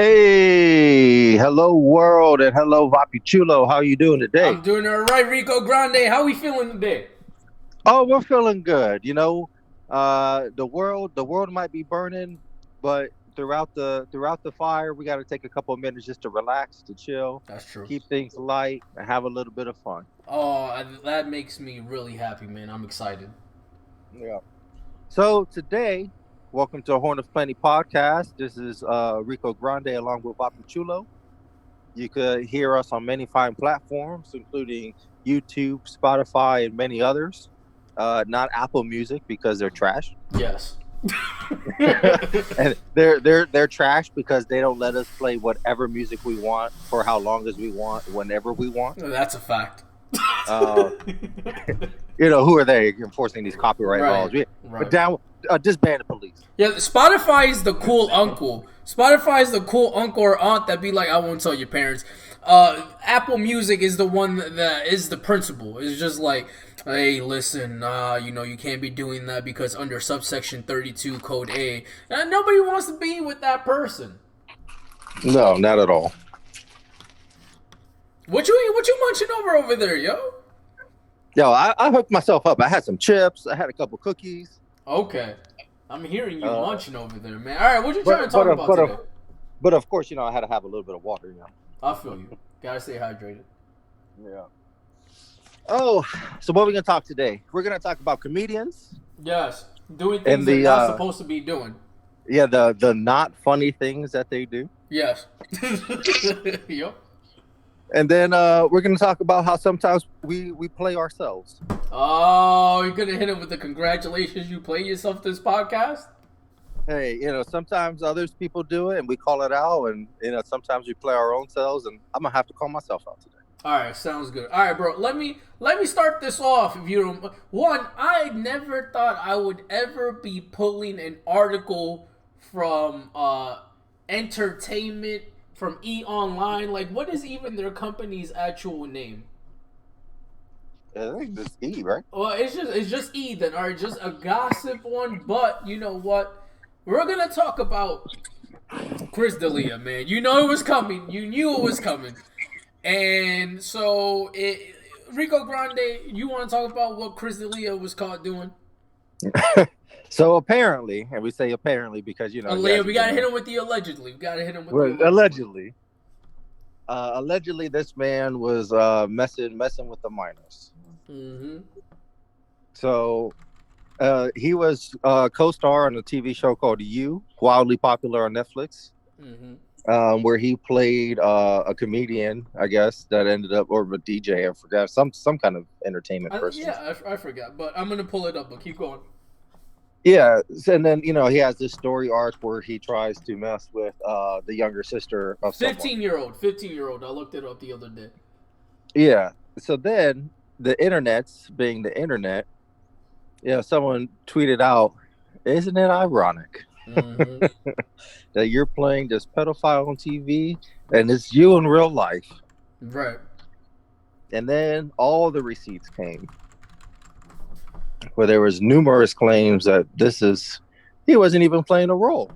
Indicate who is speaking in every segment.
Speaker 1: Hey, hello world and hello Vapi Chulo. How you doing today?
Speaker 2: I'm doing all right, Rico Grande. How we feeling today?
Speaker 1: Oh, we're feeling good. The world might be burning, but throughout the fire, we got to take a couple of minutes just to relax, to chill,
Speaker 2: That's true.
Speaker 1: keep things light, and have a little bit of fun.
Speaker 2: That makes me really happy, man. I'm excited.
Speaker 1: Yeah. So today, welcome to a Horn of Plenty podcast. This is Rico Grande along with Vapi Chulo. You could hear us on many fine platforms, including YouTube, Spotify, and many others. Not Apple Music because they're trash,
Speaker 2: Yes.
Speaker 1: and they're trash because they don't let us play whatever music we want for how long as we want, whenever we want.
Speaker 2: That's a fact.
Speaker 1: Uh, who are they enforcing these copyright laws?
Speaker 2: Right.
Speaker 1: But
Speaker 2: Right.
Speaker 1: down, disband the police.
Speaker 2: Yeah, Spotify is the cool uncle. Spotify is the cool uncle or aunt that be like, I won't tell your parents. Apple Music is the one that is the principal. It's just like, hey, listen, you can't be doing that because under subsection 32, code A, and nobody wants to be with that person.
Speaker 1: No, not at all.
Speaker 2: What you munching over there, yo?
Speaker 1: Yo, I hooked myself up. I had some chips. I had a couple cookies.
Speaker 2: Okay, I'm hearing you
Speaker 1: Uh,
Speaker 2: munching over there, man. All right, what you trying
Speaker 1: but
Speaker 2: to
Speaker 1: but
Speaker 2: talk
Speaker 1: uh,
Speaker 2: about
Speaker 1: but uh,
Speaker 2: today?
Speaker 1: but of course, I had to have a little bit of water.
Speaker 2: I feel you. Gotta stay hydrated.
Speaker 1: Yeah. Oh, so what are we gonna talk today? We're gonna talk about comedians
Speaker 2: Yes, doing things
Speaker 1: and
Speaker 2: they're
Speaker 1: the
Speaker 2: not supposed to be doing.
Speaker 1: the not funny things that they do,
Speaker 2: Yes. Yup.
Speaker 1: and then we're gonna talk about how sometimes we play ourselves.
Speaker 2: Oh, you're gonna hit him with the congratulations you play yourself this podcast?
Speaker 1: Hey, sometimes others people do it and we call it out, and sometimes we play our own selves, and I'm gonna have to call myself out today.
Speaker 2: All right, sounds good. All right, bro. Let me start this off. If you don't, one, I never thought I would ever be pulling an article from entertainment from E Online. Like, what is even their company's actual name?
Speaker 1: I think this E, right?
Speaker 2: Well, it's just E then. All right, just a gossip one. But you know what? We're gonna talk about Chris D'Elia, man. You know it was coming. You knew it was coming. And so, Rico Grande, you want to talk about what Chris D'Elia was caught doing?
Speaker 1: So apparently, and we say apparently because you
Speaker 2: Aaliyah,
Speaker 1: guys
Speaker 2: we
Speaker 1: have been
Speaker 2: gotta hit
Speaker 1: there.
Speaker 2: him with the allegedly. We gotta hit him with the
Speaker 1: Well,
Speaker 2: allegedly.
Speaker 1: allegedly, this man was messing with the minors.
Speaker 2: Mm-hmm.
Speaker 1: So he was a co-star on a TV show called You, wildly popular on Netflix,
Speaker 2: Mm-hmm.
Speaker 1: where he played a comedian, I guess, that ended up, or a DJ, I forgot, some kind of entertainment person.
Speaker 2: I forgot, but I'm gonna pull it up. But keep going.
Speaker 1: Yeah, and then he has this story arc where he tries to mess with the younger sister of someone.
Speaker 2: 15-year-old, 15-year-old. I looked it up the other day.
Speaker 1: Yeah. So then the internet's being the internet, someone tweeted out, "Isn't it ironic
Speaker 2: Mm-hmm.
Speaker 1: that you're playing this pedophile on TV and it's you in real life?"
Speaker 2: Right.
Speaker 1: And then all the receipts came, where there was numerous claims that he wasn't even playing a role.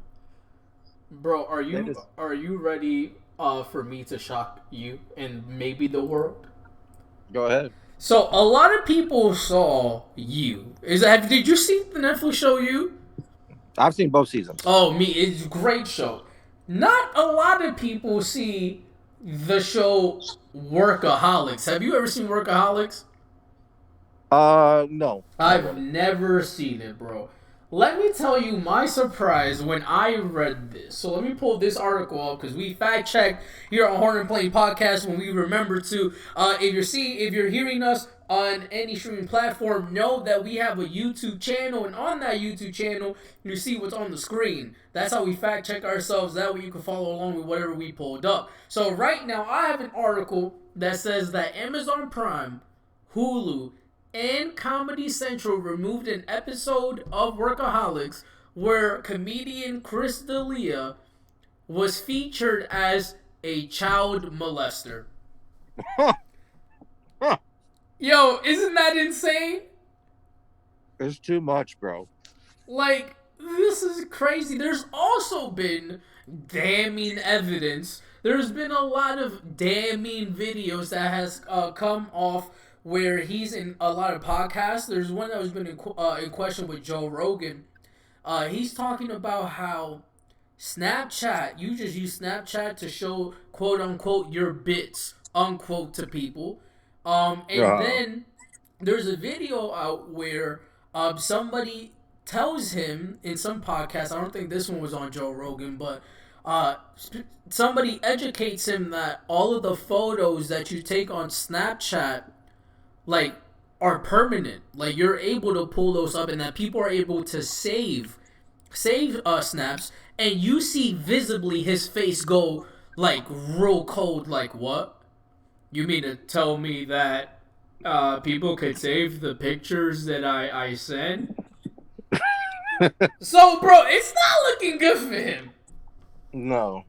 Speaker 2: Bro, are
Speaker 1: They
Speaker 2: you
Speaker 1: just
Speaker 2: are you ready for me to shock you and maybe the world?
Speaker 1: go ahead.
Speaker 2: So a lot of people saw you. Did you see the Netflix show You?
Speaker 1: I've seen both seasons.
Speaker 2: Oh, it's a great show. Not a lot of people see the show Workaholics. Have you ever seen Workaholics?
Speaker 1: No, not
Speaker 2: I've
Speaker 1: really.
Speaker 2: never seen it, bro. Let me tell you my surprise when I read this. So let me pull this article up because we fact checked here on Horn and Plane Podcast when we remember to. If you're hearing us on any streaming platform, know that we have a YouTube channel, and on that YouTube channel, you see what's on the screen. That's how we fact check ourselves. That way you can follow along with whatever we pulled up. So right now, I have an article that says that Amazon Prime, Hulu, and Comedy Central removed an episode of Workaholics where comedian Chris D'Elia was featured as a child molester.
Speaker 1: Huh.
Speaker 2: Yo, isn't that insane?
Speaker 1: It's too much, bro.
Speaker 2: Like, this is crazy. There's also been damning evidence. There's been a lot of damning videos that has come off where he's in a lot of podcasts. There's one that was been in question with Joe Rogan. He's talking about how Snapchat, you just use Snapchat to show quote unquote your bits unquote to people. And
Speaker 1: Uh,
Speaker 2: then there's a video out where somebody tells him in some podcast, I don't think this one was on Joe Rogan, but somebody educates him that all of the photos that you take on Snapchat, like, are permanent. Like, you're able to pull those up, and that people are able to save snaps, and you see visibly his face go like real cold. Like, what? You mean to tell me that people could save the pictures that I send? So, bro, it's not looking good for him.
Speaker 1: no.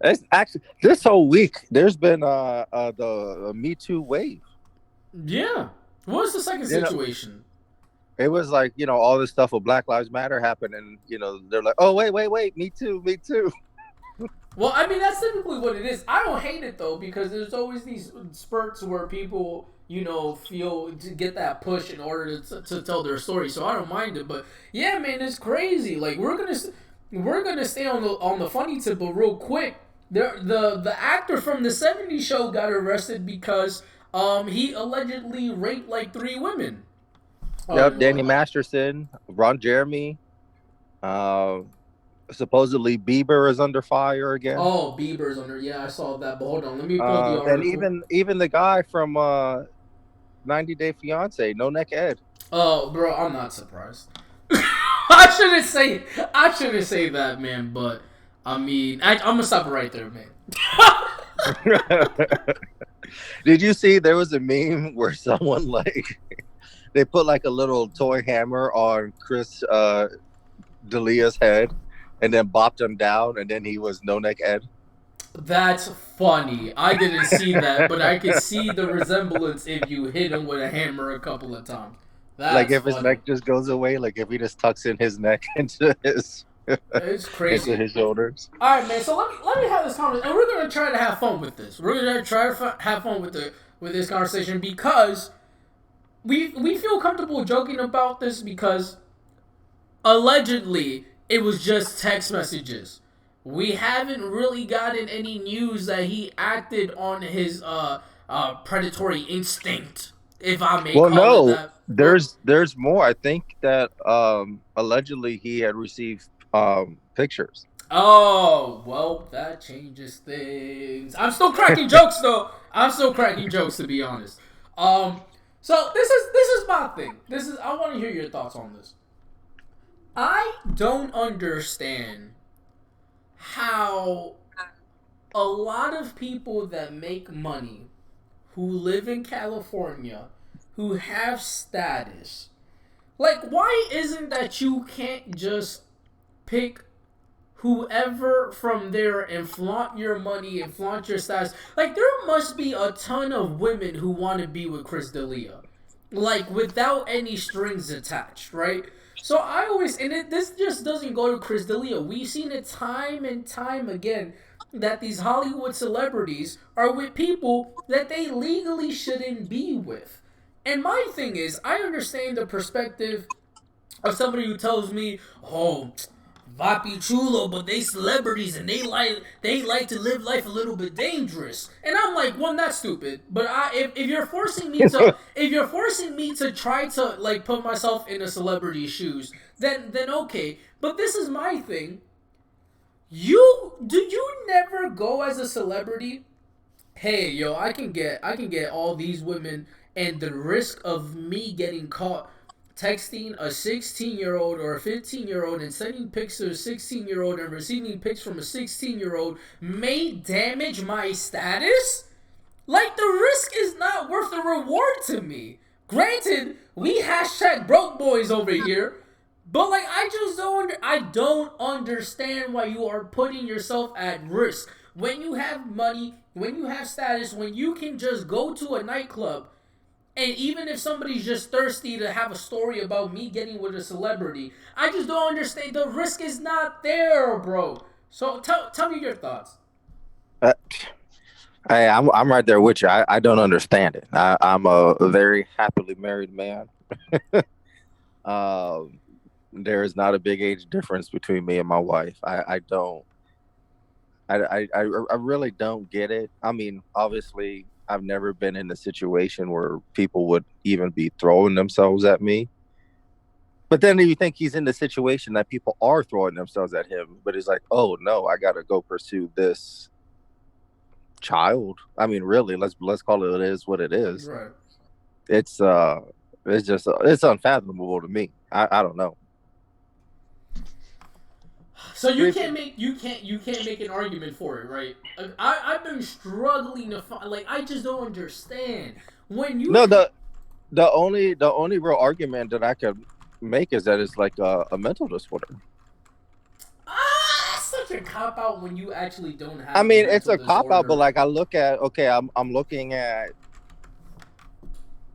Speaker 1: It's actually this whole week. There's been the Me Too wave.
Speaker 2: Yeah. What's the second
Speaker 1: You know,
Speaker 2: situation?
Speaker 1: it was like all this stuff with Black Lives Matter happened, and they're like, oh wait, Me Too, Me Too.
Speaker 2: Well, I mean, that's typically what it is. I don't hate it, though, because there's always these spurts where people, feel to get that push in order to tell their story. So I don't mind it. But, yeah, man, it's crazy. Like, we're gonna stay on the funny tip, but real quick. The actor from the '70s show got arrested because he allegedly raped, like, 3 women.
Speaker 1: Yep, Danny Masterson, Ron Jeremy. Supposedly Bieber is under fire again.
Speaker 2: Oh, Bieber's under. Yeah, I saw that. But hold on, let me pull the article.
Speaker 1: And even the guy from 90 Day Fiance, No Neck Ed.
Speaker 2: Oh, bro, I'm not surprised. I shouldn't say that, man. But I mean, I'm gonna stop it right there, man.
Speaker 1: Did you see there was a meme where someone they put like a little toy hammer on Chris D'Elia's head and then bopped him down, and then he was No Neck Ed?
Speaker 2: That's funny. I didn't see that, but I could see the resemblance if you hit him with a hammer a couple of times. That's
Speaker 1: like if
Speaker 2: funny.
Speaker 1: his neck just goes away, like if he just tucks in his neck into his
Speaker 2: it's crazy.
Speaker 1: into his shoulders.
Speaker 2: All right, man. So let me have this conversation, and we're gonna try to have fun with this. We're gonna try to have fun with this conversation because we feel comfortable joking about this because allegedly it was just text messages. We haven't really gotten any news that he acted on his predatory instinct, if I may call it that.
Speaker 1: There's more. I think that allegedly he had received pictures.
Speaker 2: Oh, well, that changes things. I'm still cracking jokes though. I'm still cracking jokes, to be honest. So this is my thing. I want to hear your thoughts on this. I don't understand how a lot of people that make money, who live in California, who have status, like, why isn't that you can't just pick whoever from there and flaunt your money and flaunt your status? Like, there must be a ton of women who want to be with Chris D'Elia, like, without any strings attached, right? So I always, this just doesn't go to Chris D'Elia. We've seen it time and time again that these Hollywood celebrities are with people that they legally shouldn't be with. And my thing is, I understand the perspective of somebody who tells me, oh, Vapi Chulo, but they celebrities and they like to live life a little bit dangerous. And I'm like, one, that's stupid. But if you're forcing me to try to like put myself in a celebrity's shoes, then okay. But this is my thing. You never go as a celebrity? Hey, yo, I can get all these women, and the risk of me getting caught texting a 16-year-old or a 15-year-old and sending pics to a 16-year-old and receiving pics from a 16-year-old may damage my status? Like, the risk is not worth the reward to me. Granted, we hashtag broke boys over here, but like, I don't understand why you are putting yourself at risk when you have money, when you have status, when you can just go to a nightclub And even if somebody's just thirsty to have a story about me getting with a celebrity, I just don't understand. The risk is not there, bro. So tell me your thoughts.
Speaker 1: Uh, Hey, I'm right there with you. I don't understand it. I'm a very happily married man. Um, there is not a big age difference between me and my wife. I don't. I really don't get it. I mean, obviously, I've never been in a situation where people would even be throwing themselves at me. But then you think he's in the situation that people are throwing themselves at him, but he's like, "Oh no, I got to go pursue this child." I mean, really, let's call it what it is.
Speaker 2: Right.
Speaker 1: It's it's just it's unfathomable to me. I don't know.
Speaker 2: So you can't make an argument for it, right? I've been struggling to find, like, I just don't understand when you.
Speaker 1: No, the only real argument that I could make is that it's like a mental disorder.
Speaker 2: That's such a cop out when you actually don't
Speaker 1: I
Speaker 2: have a
Speaker 1: mean, it's
Speaker 2: mental
Speaker 1: a cop out, but
Speaker 2: disorder.
Speaker 1: like I look at okay, I'm looking at,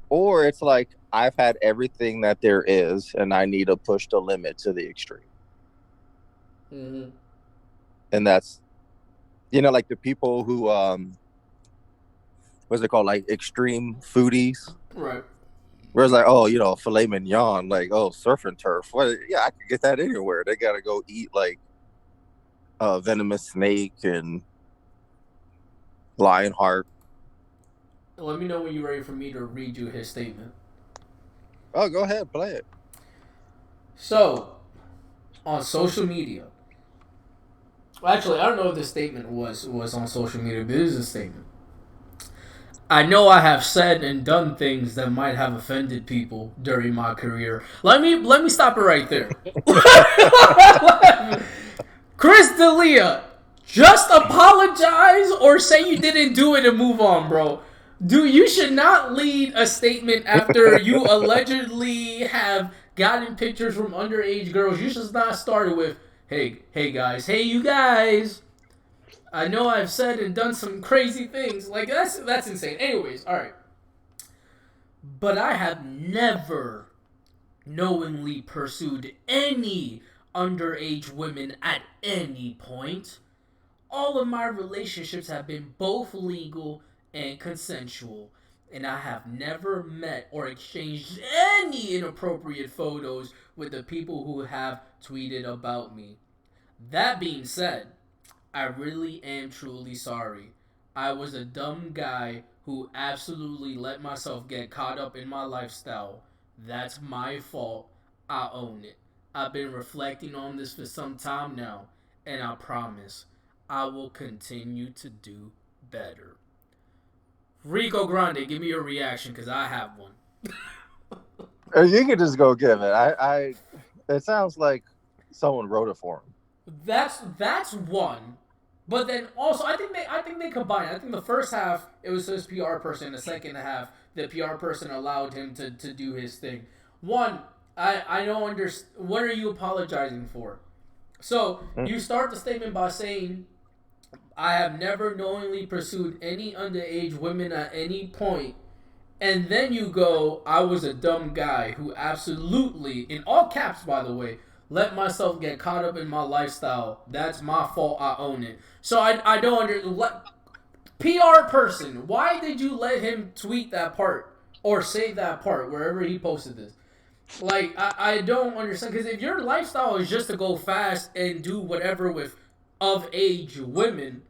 Speaker 1: or it's like I've had everything that there is, and I need to push the limit to the extreme,
Speaker 2: Mm-hmm.
Speaker 1: and that's like the people who what's it called, like extreme foodies.
Speaker 2: Right.
Speaker 1: Whereas like, oh, filet mignon, like, oh, surf and turf. Well, yeah, I could get that anywhere. They gotta go eat like venomous snake and lion heart.
Speaker 2: Let me know when you're ready for me to read you his statement.
Speaker 1: Oh, go ahead, play it.
Speaker 2: So, on social media. Well, actually, I don't know if this statement was on social media, but this is a statement. I know I have said and done things that might have offended people during my career. Let me stop it right there. Chris D'Elia, just apologize or say you didn't do it and move on, bro. You should not lead a statement after you allegedly have gotten pictures from underage girls. You should not start it with, hey guys, hey you guys. I know I've said and done some crazy things. Like, that's insane. Anyways, all right. But I have never knowingly pursued any underage women at any point. All of my relationships have been both legal and consensual, and I have never met or exchanged any inappropriate photos with the people who have tweeted about me. That being said, I really am truly sorry. I was a dumb guy who absolutely let myself get caught up in my lifestyle. That's my fault. I own it. I've been reflecting on this for some time now, and I promise I will continue to do better. Rico Grande, give me your reaction because I have one.
Speaker 1: You can just go give it. It sounds like someone wrote it for him.
Speaker 2: That's one. But then also, I think they combined. I think the first half it was his PR person. The second half, the PR person allowed him to do his thing. One, I don't understand. What are you apologizing for? So you start the statement by saying, "I have never knowingly pursued any underage women at any point." And then you go, I was a dumb guy who absolutely, in all caps by the way, let myself get caught up in my lifestyle. That's my fault. I own it. So I don't PR person, why did you let him tweet that part or say that part wherever he posted this? Like, I don't understand. Because if your lifestyle is just to go fast and do whatever with of age women,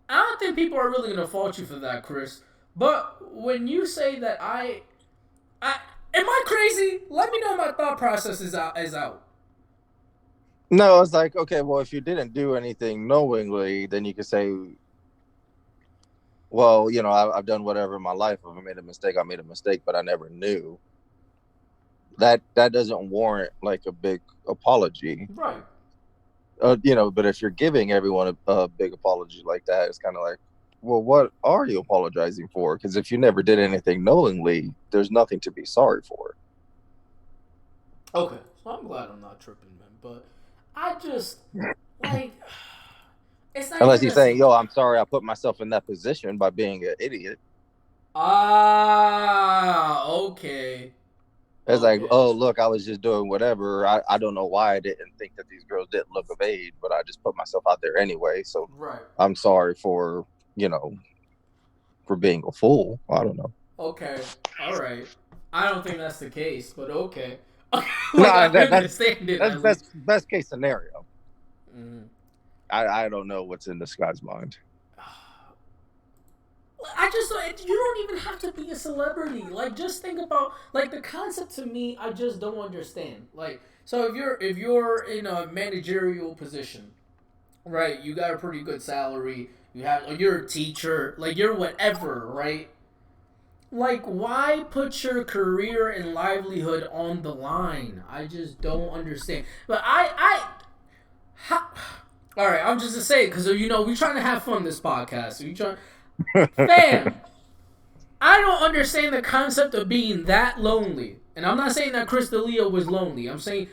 Speaker 2: I don't think people are really going to fault you for that, Chris. But when you say that I am I crazy? Let me know my thought process is out.
Speaker 1: No, it's like, okay, well, if you didn't do anything knowingly, then you could say, well, I've done whatever in my life. If I made a mistake, I made a mistake, but I never knew. That doesn't warrant like a big apology.
Speaker 2: Right.
Speaker 1: But if you're giving everyone a big apology like that, it's kind of like, well, what are you apologizing for? Because if you never did anything knowingly, there's nothing to be sorry for.
Speaker 2: Okay. So I'm glad I'm not tripping, man. But I just like it's not
Speaker 1: Unless
Speaker 2: even
Speaker 1: he's
Speaker 2: a.
Speaker 1: saying, yo, I'm sorry I put myself in that position by being an idiot.
Speaker 2: Ah, okay.
Speaker 1: It's like,
Speaker 2: Okay.
Speaker 1: oh, look, I was just doing whatever. I don't know why I didn't think that these girls didn't look of age, but I just put myself out there anyway. So
Speaker 2: Right.
Speaker 1: I'm sorry for, you know, for being a fool. I don't know.
Speaker 2: Okay. All right. I don't think that's the case, but okay. Like
Speaker 1: No,
Speaker 2: I
Speaker 1: that
Speaker 2: understand it
Speaker 1: that's
Speaker 2: at least.
Speaker 1: best case scenario.
Speaker 2: Mm.
Speaker 1: I don't know what's in this guy's mind.
Speaker 2: I just you don't even have to be a celebrity. Like just think about like the concept to me. I just don't understand. Like so if you're in a managerial position, right? You got a pretty good salary. You have like, you're a teacher. Like you're whatever, right? Like why put your career and livelihood on the line? I just don't understand. But ha, all right. I'm just to say because we're trying to have fun this podcast. So you trying, fam. I don't understand the concept of being that lonely. And I'm not saying that Chris D'Elia was lonely. I'm saying,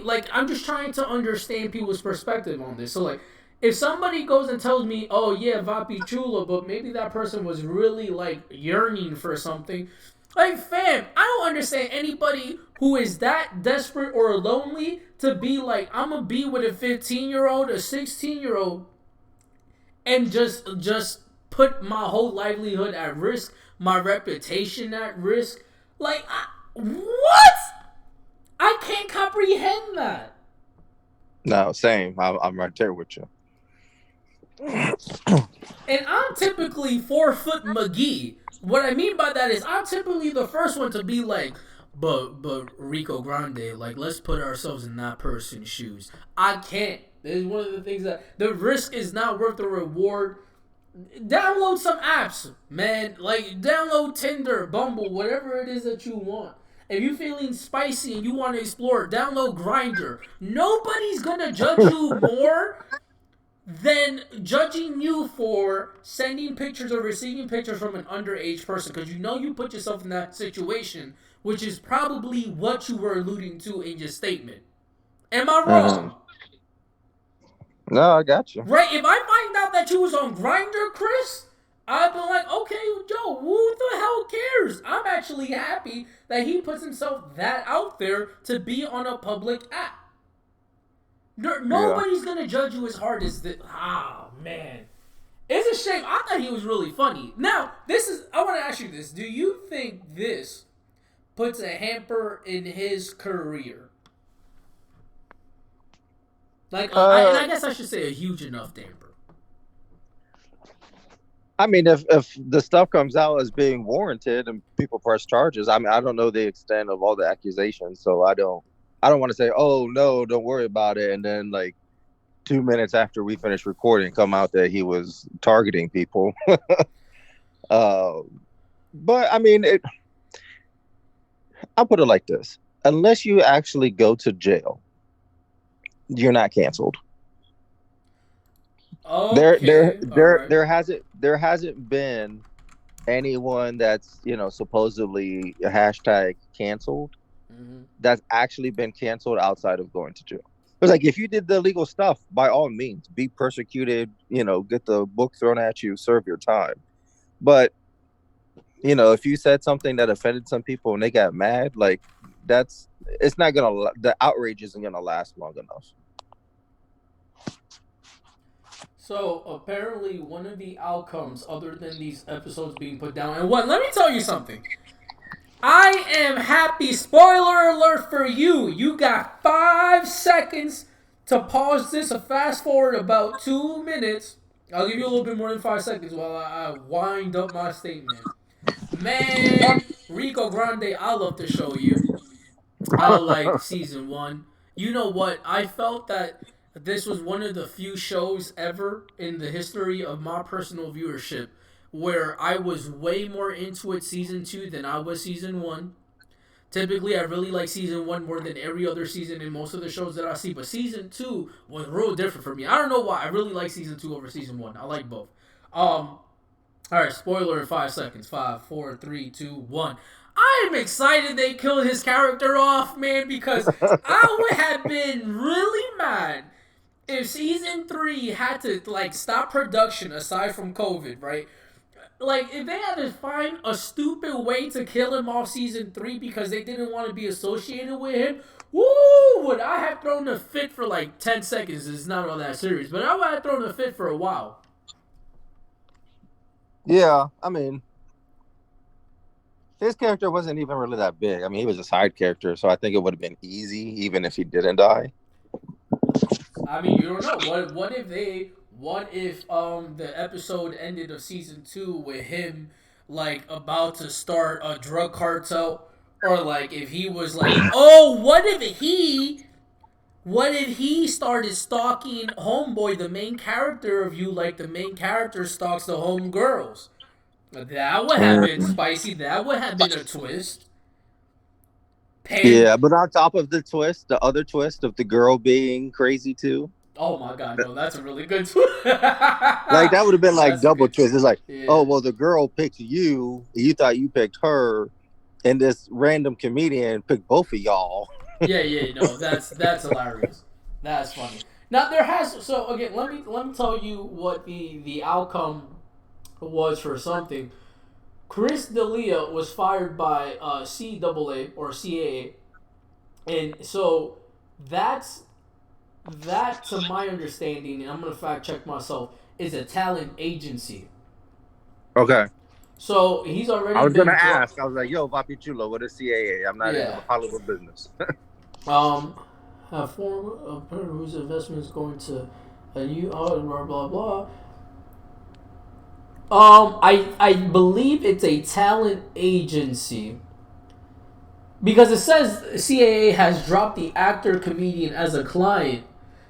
Speaker 2: like, I'm just trying to understand people's perspective on this. So, like, if somebody goes and tells me, oh, yeah, Vapi Chulo, but maybe that person was really, like, yearning for something. Like, fam, I don't understand anybody who is that desperate or lonely to be like, I'm going to be with a 15-year-old, a 16-year-old, and just put my whole livelihood at risk, my reputation at risk. Like, what? I can't comprehend that.
Speaker 1: No, same. I'm right there with you.
Speaker 2: And I'm typically 4 foot McGee. What I mean by that is I'm typically the first one to be like, but Rico Grande, like let's put ourselves in that person's shoes. I can't. This is one of the things that the risk is not worth the reward. Download some apps, man. Like download Tinder, Bumble, whatever it is that you want. If you're feeling spicy and you want to explore, download Grinder. Nobody's gonna judge you more than judging you for sending pictures or receiving pictures from an underage person because you put yourself in that situation, which is probably what you were alluding to in your statement. Am I
Speaker 1: Mm-hmm.
Speaker 2: wrong?
Speaker 1: No, I got you.
Speaker 2: Right? If I find out that you was on Grinder, Chris, I'd be like, okay, Joe, who the hell cares? I'm actually happy that he puts himself that out there to be on a public app.
Speaker 1: Yeah.
Speaker 2: Nobody's gonna judge you as hard as this. Oh man, it's a shame. I thought he was really funny. Now, I want to ask you this: do you think this puts a hamper in his career? Like, and I guess I should say a huge enough hamper.
Speaker 1: I mean, if the stuff comes out as being warranted and people press charges, I mean, I don't know the extent of all the accusations, so I don't want to say, oh no, don't worry about it, and then like 2 minutes after we finish recording, come out that he was targeting people. uh, but I mean, I'll put it like this: unless you actually go to jail, you're not canceled.
Speaker 2: Okay, all right.
Speaker 1: There hasn't been anyone that's supposedly hashtag canceled
Speaker 2: Mm-hmm.
Speaker 1: that's actually been canceled outside of going to jail. It's like if you did the illegal stuff, by all means, be persecuted. Get the book thrown at you, serve your time. But if you said something that offended some people and they got mad, like it's not gonna the outrage isn't gonna last long enough.
Speaker 2: So apparently, one of the outcomes, other than these episodes being put down, and what? Let me tell you something. I am happy. Spoiler alert for you. You got 5 seconds to pause this or fast forward about 2 minutes. I'll give you a little bit more than 5 seconds while I wind up my statement. Man, Rico Grande, I love to show you. I like season one. You know what? I felt that this was one of the few shows ever in the history of my personal viewership where I was way more into it season two than I was season one. Typically, I really like season one more than every other season in most of the shows that I see, but season two was real different for me. I don't know why. I really like season two over season one. I like both. All right, spoiler in 5 seconds. Five, four, three, two, one. I am excited they killed his character off, man, because I would have been really mad if season three had to like stop production aside from COVID, right? like if they had to find a stupid way to kill him off season 3 because they didn't want to be associated with him, woo! Would I have thrown a fit for like 10 seconds? It's not all that serious, but I would have thrown a fit for a while.
Speaker 1: Yeah, I mean, his character wasn't even really that big. I mean, he was a side character, so I think it would have been easy even if he didn't die.
Speaker 2: I mean, you don't know. What if the episode ended of season 2 with him like about to start a drug cartel, or like if he was like, oh, what if he started stalking Homeboy, the main character of you, like the main character stalks the homegirls? That would have been spicy. That would have been a twist.
Speaker 1: Yeah, but on top of the twist, the other twist of the girl being crazy too.
Speaker 2: Oh my god, no, that's a really good twist.
Speaker 1: Like that would have been like
Speaker 2: That's
Speaker 1: double
Speaker 2: good.
Speaker 1: twist. It's like,
Speaker 2: Yeah.
Speaker 1: oh well, the girl picked you. You thought you picked her, and this random comedian picked both of y'all.
Speaker 2: Yeah, no, that's hilarious. That's funny. Now there has so again, let me tell you what the outcome was for something. Chris D'Elia was fired by CAA or CAA, and so that's that to my understanding, and I'm gonna fact check myself, is a talent agency.
Speaker 1: Okay.
Speaker 2: So he's already
Speaker 1: I was
Speaker 2: been
Speaker 1: gonna ask. I was like, "Yo, Vapi Chulo, what is CAA? I'm not in
Speaker 2: yeah.
Speaker 1: the Hollywood business."
Speaker 2: A form of person whose investment is going to a new blah blah blah. I believe it's a talent agency because it says CAA has dropped the actor comedian as a client.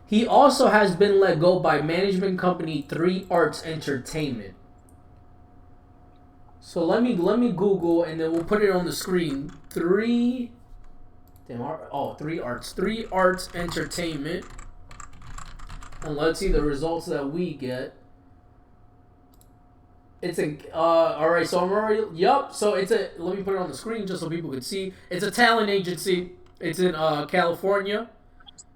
Speaker 2: He also has been let go by management company 3 Arts Entertainment. So let me Google and then we'll put it on the screen. 3 Arts Entertainment. And let's see the results that we get. It's a all right. So I'm already So it's a. Let me put it on the screen just so people can see. It's a talent agency. It's in California.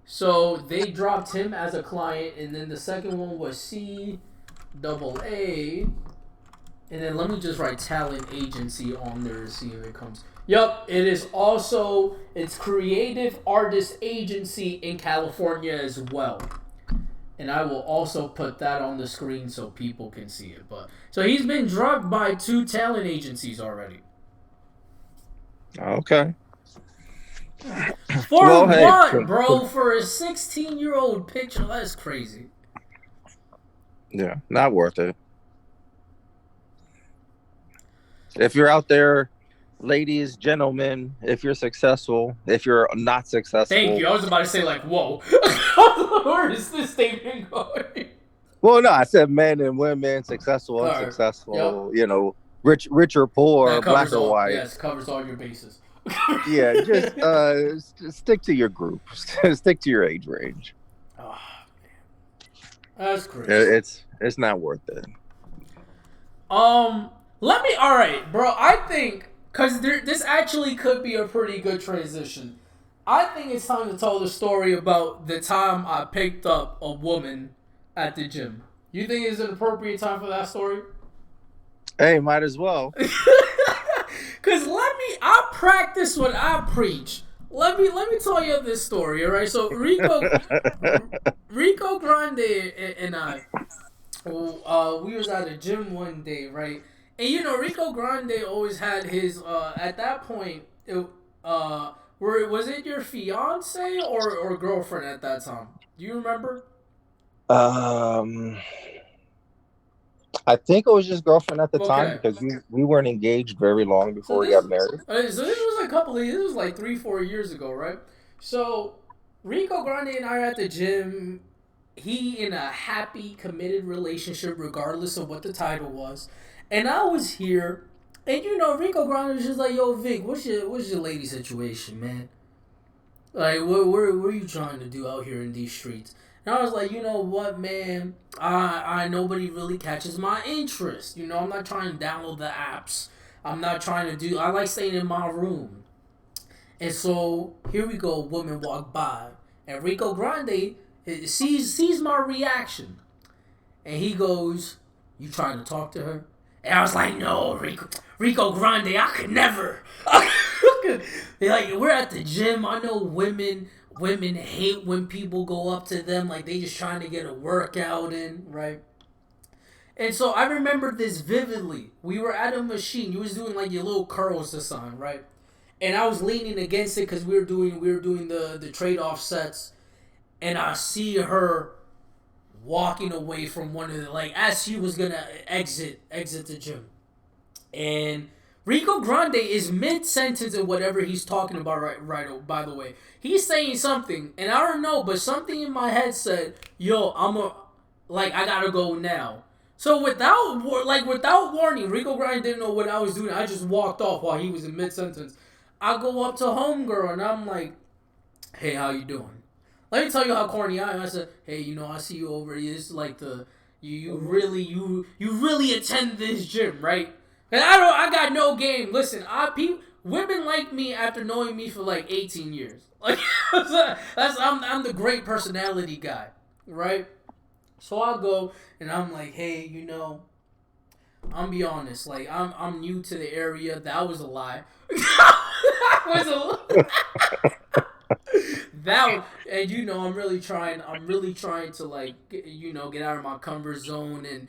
Speaker 2: So they dropped him as a client, and then the second one was CAA. And then let me just write talent agency on there to see if it comes. Yep, it is also it's creative artist agency in California as well. And I will also put that on the screen so people can see it. But so he's been drugged by 2 talent agencies already.
Speaker 1: Okay.
Speaker 2: For well, what, hey, bro? For a 16-year-old picture, that's crazy.
Speaker 1: Yeah, not worth it. If you're out there, ladies, gentlemen, if you're successful, if you're not successful.
Speaker 2: Thank you. I was about to say, like, whoa. Where is this statement going?
Speaker 1: Well, no, I said men and women, successful, unsuccessful, yep. You know, rich or poor, black or white.
Speaker 2: Yes, covers all your bases.
Speaker 1: Yeah, just stick to your group. Stick to your age range.
Speaker 2: Oh, man. That's crazy.
Speaker 1: It's not worth it.
Speaker 2: All right, bro. I think because this actually could be a pretty good transition. I think it's time to tell the story about the time I picked up a woman at the gym. You think it's an appropriate time for that story?
Speaker 1: Hey, might as well.
Speaker 2: Cause I practice what I preach. Let me tell you this story, all right? So Rico Grande and I, we was at a gym one day, right? And you know, Rico Grande always had his at that point. Was it your fiance or girlfriend at that time? Do you remember?
Speaker 1: I think it was just girlfriend at the time because we weren't engaged very long before we got married.
Speaker 2: So this was this was like 3-4 years ago, right? So Rico Grande and I are at the gym. He in a happy, committed relationship, regardless of what the title was. And I was here, and you know, Rico Grande was just like, "Yo, Vic, what's your lady situation, man? Like, what are you trying to do out here in these streets?" And I was like, you know what, man? I nobody really catches my interest. You know, I'm not trying to download the apps. I'm not trying to I like staying in my room. And so here we go. A woman walked by, and Rico Grande sees my reaction, and he goes, "You trying to talk to her?" And I was like, no, Rico Grande, I could never. Like, we're at the gym. I know women hate when people go up to them like they just trying to get a workout in, right? And so I remember this vividly. We were at a machine. You was doing like your little curls or something, right? And I was leaning against it because we were doing the trade off sets, and I see her walking away from one of the, like, as she was gonna exit the gym, and Rico Grande is mid sentence of whatever he's talking about. Right. By the way, he's saying something, and I don't know, but something in my head said, "Yo, I gotta go now." So without warning, Rico Grande didn't know what I was doing. I just walked off while he was in mid sentence. I go up to homegirl and I'm like, "Hey, how you doing? Let me tell you how corny I am." I said, "Hey, I see you over here. It's like you really attend this gym, right? And I got no game. Listen, women like me after knowing me for like 18 years. Like I'm the great personality guy, right? So I go and I'm like, hey, I'm be honest, like I'm new to the area. That was a lie. That was a lie. I'm really trying to, like, get out of my comfort zone and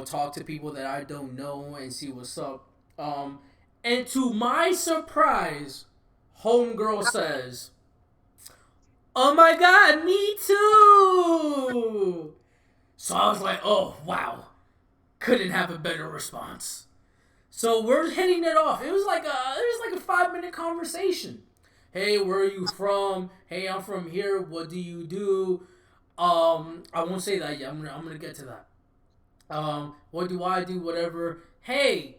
Speaker 2: talk to people that I don't know and see what's up. And to my surprise, homegirl says, "Oh my god, me too." So I was like, "Oh wow, couldn't have a better response." So we're hitting it off. It was like a 5-minute conversation. Hey, where are you from? Hey, I'm from here. What do you do? I won't say that yet. I'm gonna get to that. What do I do? Whatever. Hey,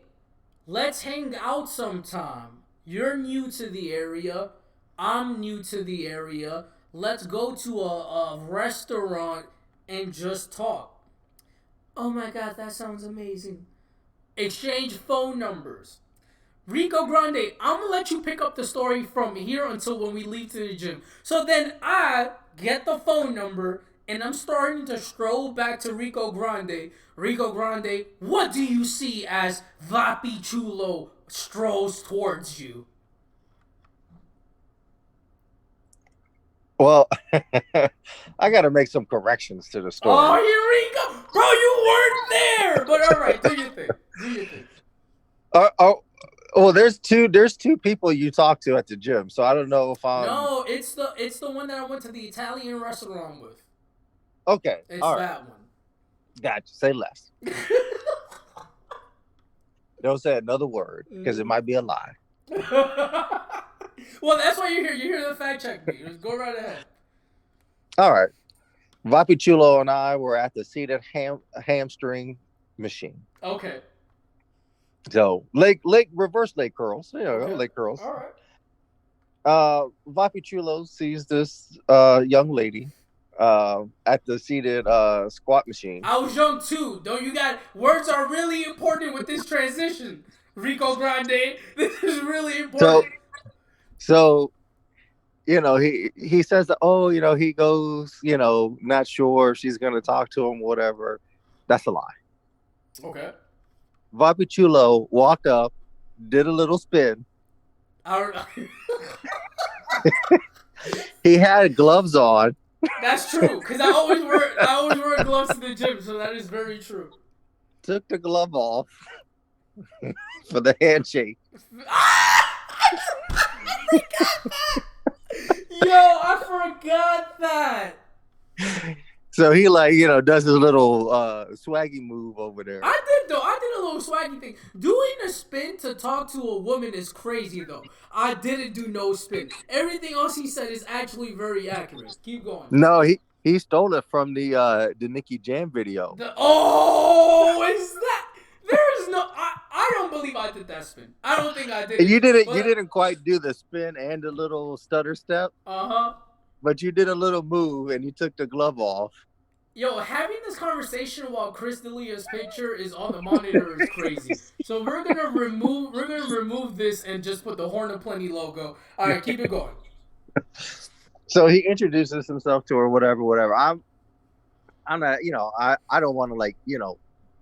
Speaker 2: let's hang out sometime. You're new to the area. I'm new to the area. Let's go to a restaurant and just talk. Oh my god, that sounds amazing. Exchange phone numbers. Rico Grande, I'm gonna let you pick up the story from here until when we leave to the gym. So then I get the phone number and I'm starting to stroll back to Rico Grande. Rico Grande, what do you see as Vapi Chulo strolls towards you?
Speaker 1: Well, I got to make some corrections to the story.
Speaker 2: Oh, here we go. Bro, you weren't there. But all right, do your thing. Do your thing.
Speaker 1: Well, there's two people you talk to at the gym, so I don't know if I'm.
Speaker 2: No, it's the one that I went to the Italian restaurant with.
Speaker 1: Okay,
Speaker 2: It's
Speaker 1: all right.
Speaker 2: that one.
Speaker 1: Gotcha. Say less. Don't say another word because it might be a lie.
Speaker 2: Well, that's why you're here. You're here to fact check me. Just go right ahead.
Speaker 1: All right. Vapi Chulo and I were at the seated hamstring machine.
Speaker 2: Okay.
Speaker 1: So reverse leg curls.
Speaker 2: Okay.
Speaker 1: Leg curls.
Speaker 2: All right.
Speaker 1: Vapi Chulo sees this young lady at the seated squat machine.
Speaker 2: I was young too. Don't you got words are really important with this transition, Rico Grande. This is really important.
Speaker 1: So he says that, he goes, not sure if she's gonna talk to him, whatever. That's a lie.
Speaker 2: Okay.
Speaker 1: Vapi Chulo walked up, did a little spin. He had gloves on.
Speaker 2: That's true, because I always wear gloves to the gym, so that is very true.
Speaker 1: Took the glove off for the handshake.
Speaker 2: Yo, I forgot that.
Speaker 1: So he does his little swaggy move over there.
Speaker 2: I did a little swaggy thing. Doing a spin to talk to a woman is crazy though. I didn't do no spin. Everything else he said is actually very accurate. Keep going.
Speaker 1: No, he stole it from the Nicki Jam video.
Speaker 2: Is that? There is no. I don't believe I did that spin. I don't think I did.
Speaker 1: You didn't quite do the spin and the little stutter step. But you did a little move and you took the glove off.
Speaker 2: Yo, having this conversation while Chris D'Elia's picture is on the monitor is crazy. So we're gonna remove this and just put the Horn of Plenty logo. All right, keep it going.
Speaker 1: So he introduces himself to her, whatever. I'm not, I don't want to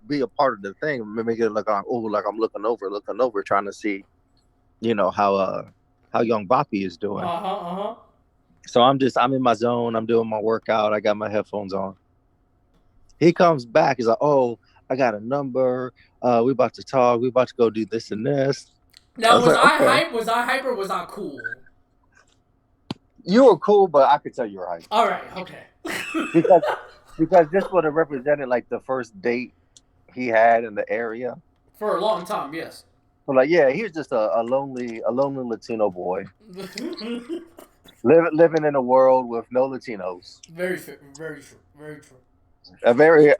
Speaker 1: be a part of the thing, make it like like I'm looking over, trying to see, you know, how young Vapi is doing.
Speaker 2: Uh huh. Uh huh.
Speaker 1: So I'm in my zone. I'm doing my workout. I got my headphones on. He comes back. He's like, "Oh, I got a number. We about to talk. We about to go do this and this." I
Speaker 2: Now,
Speaker 1: was
Speaker 2: was
Speaker 1: like,
Speaker 2: I
Speaker 1: "Okay,
Speaker 2: hype? Was I hype or was I cool?
Speaker 1: you were cool, but I could tell you were right
Speaker 2: All right. Okay.
Speaker 1: because this would have represented like the first date he had in the area.
Speaker 2: For a long time, yes.
Speaker 1: So like, yeah, he was just a lonely Latino boy living in a world with no Latinos.
Speaker 2: Very very true, very true.
Speaker 1: A very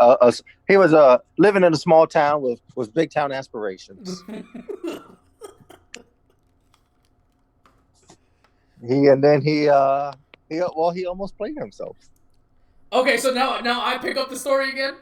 Speaker 1: he was living in a small town with big town aspirations. He almost played himself.
Speaker 2: Okay, so now I pick up the story again.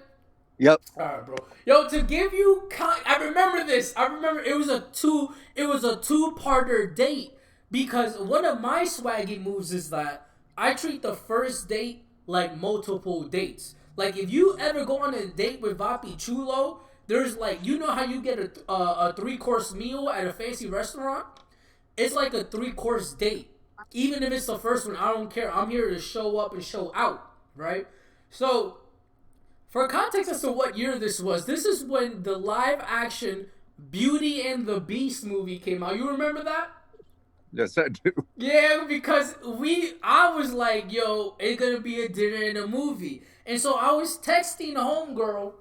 Speaker 1: Yep.
Speaker 2: All right, bro. Yo, to give you, I remember this. I remember it was a two-parter date because one of my swaggy moves is that I treat the first date like multiple dates. Like if you ever go on a date with Vapi Chulo, there's like you know how you get a 3-course meal at a fancy restaurant. It's like a 3-course date. Even if it's the first one, I don't care. I'm here to show up and show out, right? So for context as to what year this is when the live action Beauty and the Beast movie came out. You remember that?
Speaker 1: Yes, I do.
Speaker 2: Yeah, because I was like, yo, it's gonna be a dinner and a movie. And so I was texting the homegirl,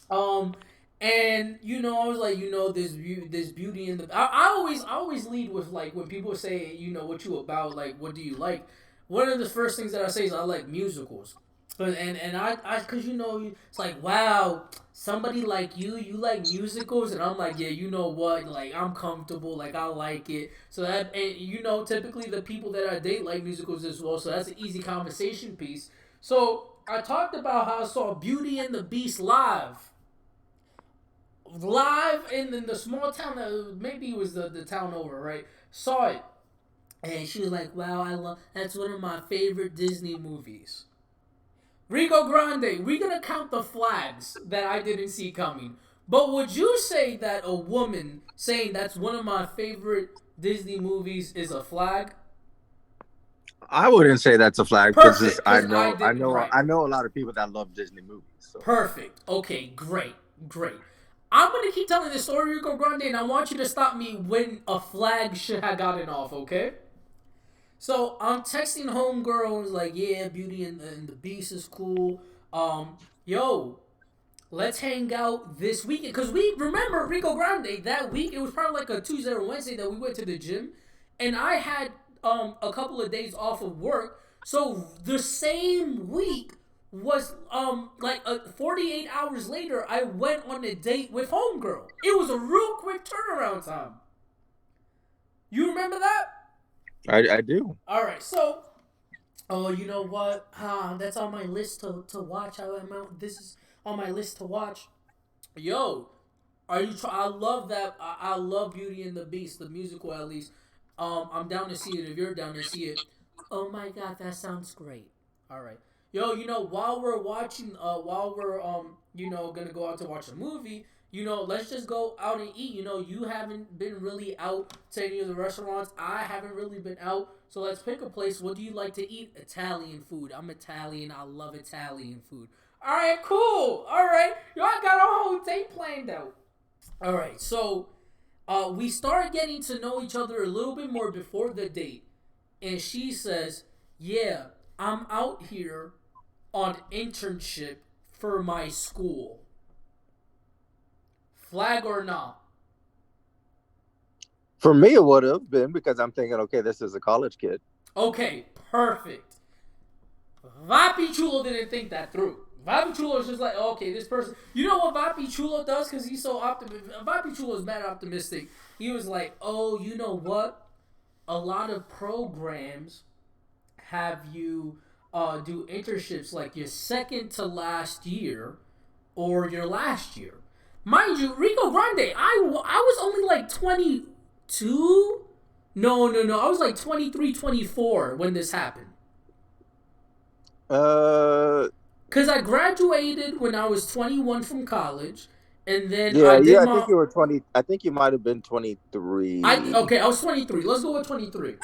Speaker 2: um, and I was like, this beauty in the. I always lead with like when people say, what you about, like, what do you like? One of the first things that I say is I like musicals. And I, cause it's like wow, somebody like you like musicals, and I'm like yeah, you know what, like I'm comfortable, like I like it. So that and typically the people that I date like musicals as well, so that's an easy conversation piece. So I talked about how I saw Beauty and the Beast live in the small town that maybe it was the town over, right? Saw it, and she was like, "Wow, I love that's one of my favorite Disney movies." Rico Grande, we're gonna count the flags that I didn't see coming. But would you say that a woman saying that's one of my favorite Disney movies is a flag?
Speaker 1: I wouldn't say that's a flag because
Speaker 2: Perfect, because I didn't. Right.
Speaker 1: I know a lot of people that love Disney movies. So
Speaker 2: Perfect. Okay, great, great. I'm gonna keep telling this story, Rico Grande, and I want you to stop me when a flag should have gotten off. Okay. So I'm texting homegirl and was like, yeah, Beauty and the Beast is cool. Yo, let's hang out this weekend. Because we remember Rico Grande that week. It was probably like a Tuesday or Wednesday that we went to the gym. And I had a couple of days off of work. So the same week was like 48 hours later, I went on a date with homegirl. It was a real quick turnaround time. You remember that?
Speaker 1: I do.
Speaker 2: All right, so oh, you know what? That's on my list to watch. This is on my list to watch. Yo, are you? I love that. I love Beauty and the Beast, the musical at least. I'm down to see it. If you're down to see it, oh my god, that sounds great. All right, yo, while we're watching, while we're gonna go out to watch a movie. Let's just go out and eat. You haven't been really out to any of the restaurants. I haven't really been out. So let's pick a place. What do you like to eat? Italian food. I'm Italian. I love Italian food. All right, cool. All right. Yo, I got a whole date planned out. All right. So we started getting to know each other a little bit more before the date. And she says, yeah, I'm out here on internship for my school. Flag or not?
Speaker 1: For me, it would have been because I'm thinking, okay, this is a college kid.
Speaker 2: Okay, perfect. Vapi Chulo didn't think that through. Vapi Chulo is just like, okay, this person. You know what Vapi Chulo does? Because he's so optimistic. Vapi Chulo is mad optimistic. He was like, oh, you know what? A lot of programs have you do internships like your second to last year or your last year. Mind you, Rico Grande, I was only like 22? No. I was like 23, 24 when this happened. Because I graduated when I was 21 from college. And then I
Speaker 1: Yeah,
Speaker 2: did
Speaker 1: yeah. I
Speaker 2: my
Speaker 1: think you were 20. I think you might have been 23.
Speaker 2: I was 23. Let's go with 23.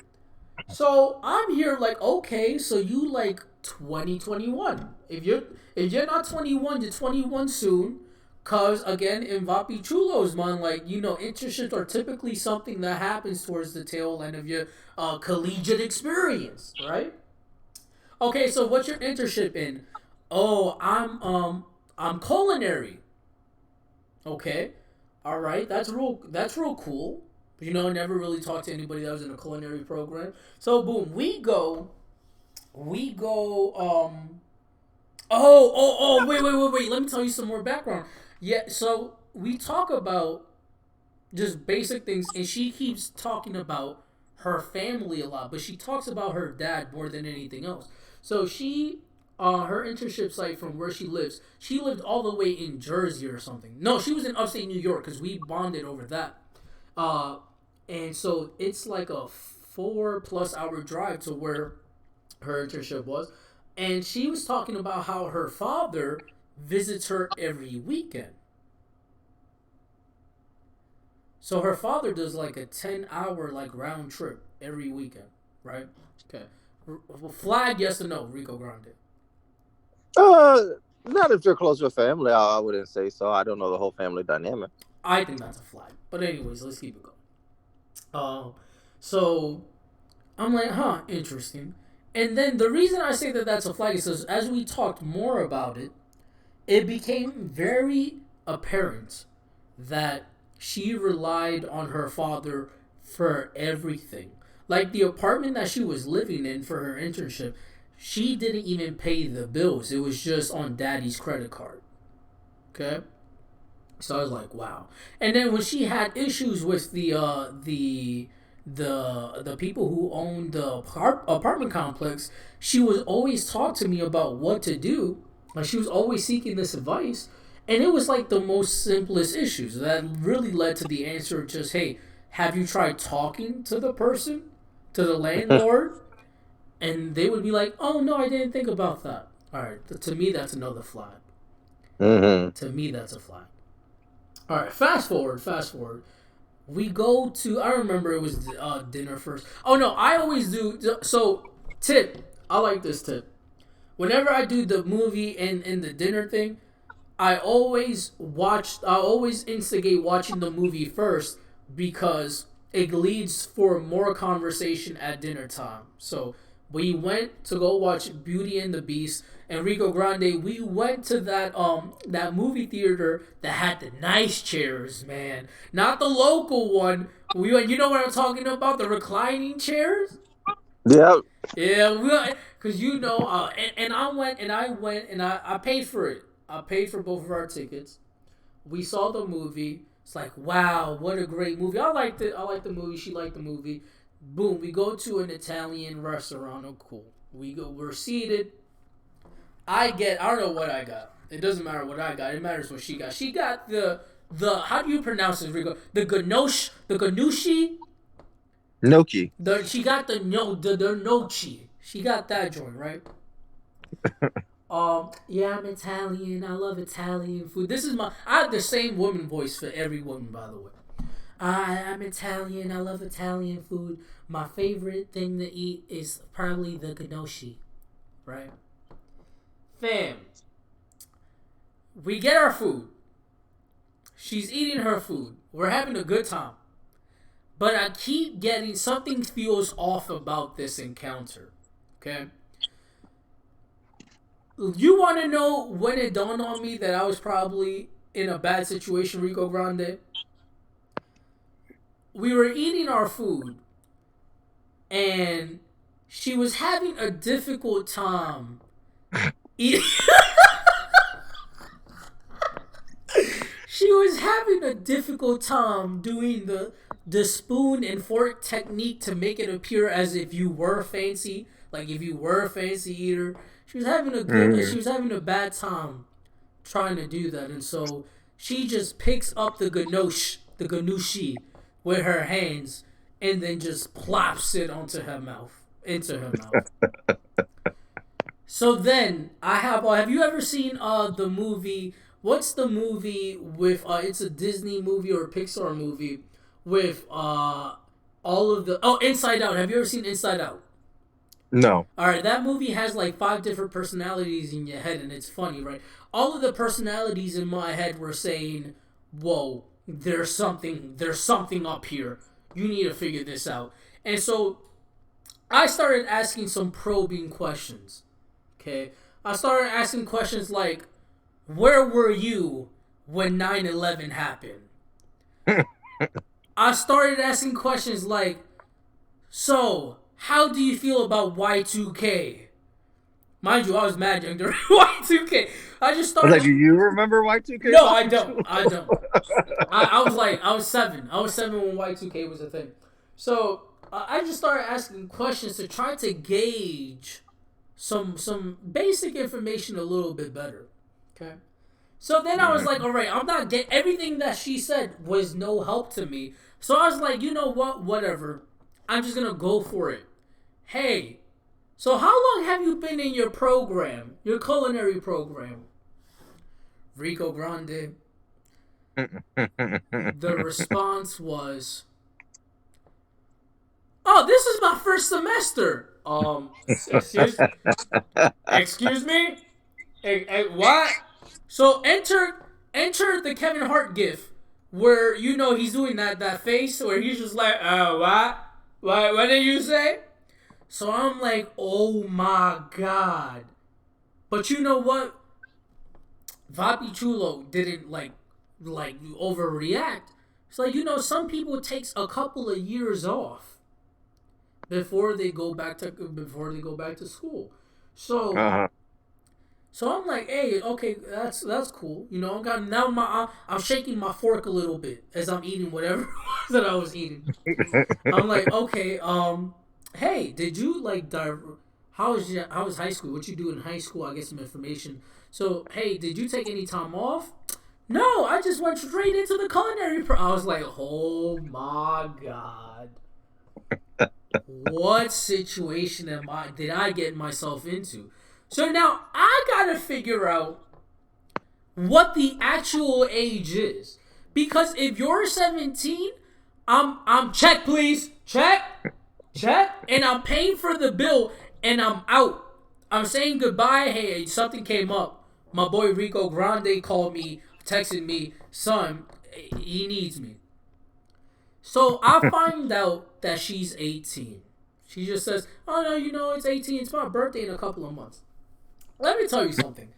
Speaker 2: So I'm here like, okay, so you like 2021. If you're not 21, you're 21 soon. Cause again, in Vapi Chulo's mind, like internships are typically something that happens towards the tail end of your collegiate experience, right? Okay, so what's your internship in? Oh, I'm culinary. Okay, all right, that's real cool. Never really talked to anybody that was in a culinary program. So boom, we go. Wait. Let me tell you some more background. Yeah, so we talk about just basic things, and she keeps talking about her family a lot, but she talks about her dad more than anything else. So her internship site from where she lived all the way in Jersey or something. No, she was in upstate New York because we bonded over that. Uh, and so it's like a 4+ hour drive to where her internship was. And she was talking about how her father visits her every weekend. So her father does like a 10-hour like round trip every weekend, right? Okay. Flag yes or no, Rico Grande.
Speaker 1: Uh, Not if they're close to a family. I wouldn't say so. I don't know the whole family dynamic.
Speaker 2: I think that's a flag. But anyways, let's keep it going. So I'm like, huh, interesting. And then the reason I say that that's a flag is because as we talked more about it, it became very apparent that she relied on her father for everything. Like the apartment that she was living in for her internship, she didn't even pay the bills. It was just on daddy's credit card. Okay? So I was like, wow. And then when she had issues with the people who owned the apartment complex, she was always talking to me about what to do. Like she was always seeking this advice, and it was like the most simplest issues that really led to the answer of just, hey, have you tried talking to the person, to the landlord? And they would be like, oh no, I didn't think about that. All right, to me that's another flag.
Speaker 1: Mm-hmm.
Speaker 2: To me that's a flag. All right, fast forward. We go to. I remember it was dinner first. Oh no, I always do. So tip. I like this tip. Whenever I do the movie and the dinner thing, I always watch. I always instigate watching the movie first because it leads for more conversation at dinner time. So we went to go watch Beauty and the Beast and Rico Grande. We went to that movie theater that had the nice chairs, man. Not the local one. We went. You know what I'm talking about? The reclining chairs.
Speaker 1: Yeah.
Speaker 2: Yeah, because and I paid for it. I paid for both of our tickets. We saw the movie. It's like, wow, what a great movie. I liked it. I liked the movie. She liked the movie. Boom, we go to an Italian restaurant. Oh, cool. We're seated. I don't know what I got. It doesn't matter what I got. It matters what she got. She got how do you pronounce this, Rico? The ganoshi.
Speaker 1: Noki.
Speaker 2: She got the nochi. She got that joint, right? Yeah, I'm Italian. I love Italian food. I have the same woman voice for every woman, by the way. I'm Italian. I love Italian food. My favorite thing to eat is probably the ganoshi, right? Fam, we get our food. She's eating her food. We're having a good time. But I keep getting something feels off about this encounter. Okay? You want to know when it dawned on me that I was probably in a bad situation, Rico Grande? We were eating our food, and she was having a difficult time eating. She was having a difficult time doing the spoon and fork technique to make it appear as if you were fancy, like if you were a fancy eater. She was having a bad time trying to do that, and so she just picks up the ganoshi with her hands, and then just plops it into her mouth. So then I have you ever seen the movie What's the movie with? It's a Disney movie or a Pixar movie with all of the. Oh, Inside Out. Have you ever seen Inside Out?
Speaker 1: No.
Speaker 2: All right, that movie has like five different personalities in your head, and it's funny, right? All of the personalities in my head were saying, "Whoa, there's something up here. You need to figure this out." And so I started asking some probing questions. Okay, I started asking questions like, "Where were you when 9/11 happened?" I started asking questions like, "So, how do you feel about Y2K?" Mind you, I was mad young during Y2K. I just
Speaker 1: I was like,
Speaker 2: started.
Speaker 1: do you remember Y2K?
Speaker 2: No, I don't. I don't. I was like, I was 7. I was 7 when Y2K was a thing. So I just started asking questions to try to gauge some basic information a little bit better. Okay. So then I was like, all right, I'm not getting everything that she said was no help to me. So I was like, you know what? Whatever. I'm just gonna go for it. Hey, so how long have you been in your program, your culinary program? Rico Grande. The response was, "Oh, this is my first semester." Excuse, excuse me. What? So enter the Kevin Hart gif where you know he's doing that face where he's just like, what? What did you say? So I'm like, oh my god. But you know what? Vapi Chulo didn't like overreact. It's like, you know, some people it takes a couple of years off before they go back to school. So
Speaker 1: Uh-huh.
Speaker 2: so I'm like, hey, okay, that's cool. You know, I'm shaking my fork a little bit as I'm eating whatever that I was eating. I'm like, okay, hey, did you like how was high school? What you do in high school? I get some information. So, hey, did you take any time off? No, I just went straight into the culinary. I was like, oh my god, what situation did I get myself into? So now I gotta figure out what the actual age is, because if you're 17, I'm check please, check, and I'm paying for the bill, and I'm out. I'm saying goodbye. Hey, something came up. My boy Rico Grande called me, texted me, son, he needs me. So I find out that she's 18. She just says, oh no, you know, it's 18. It's my birthday in a couple of months. Let me tell you something.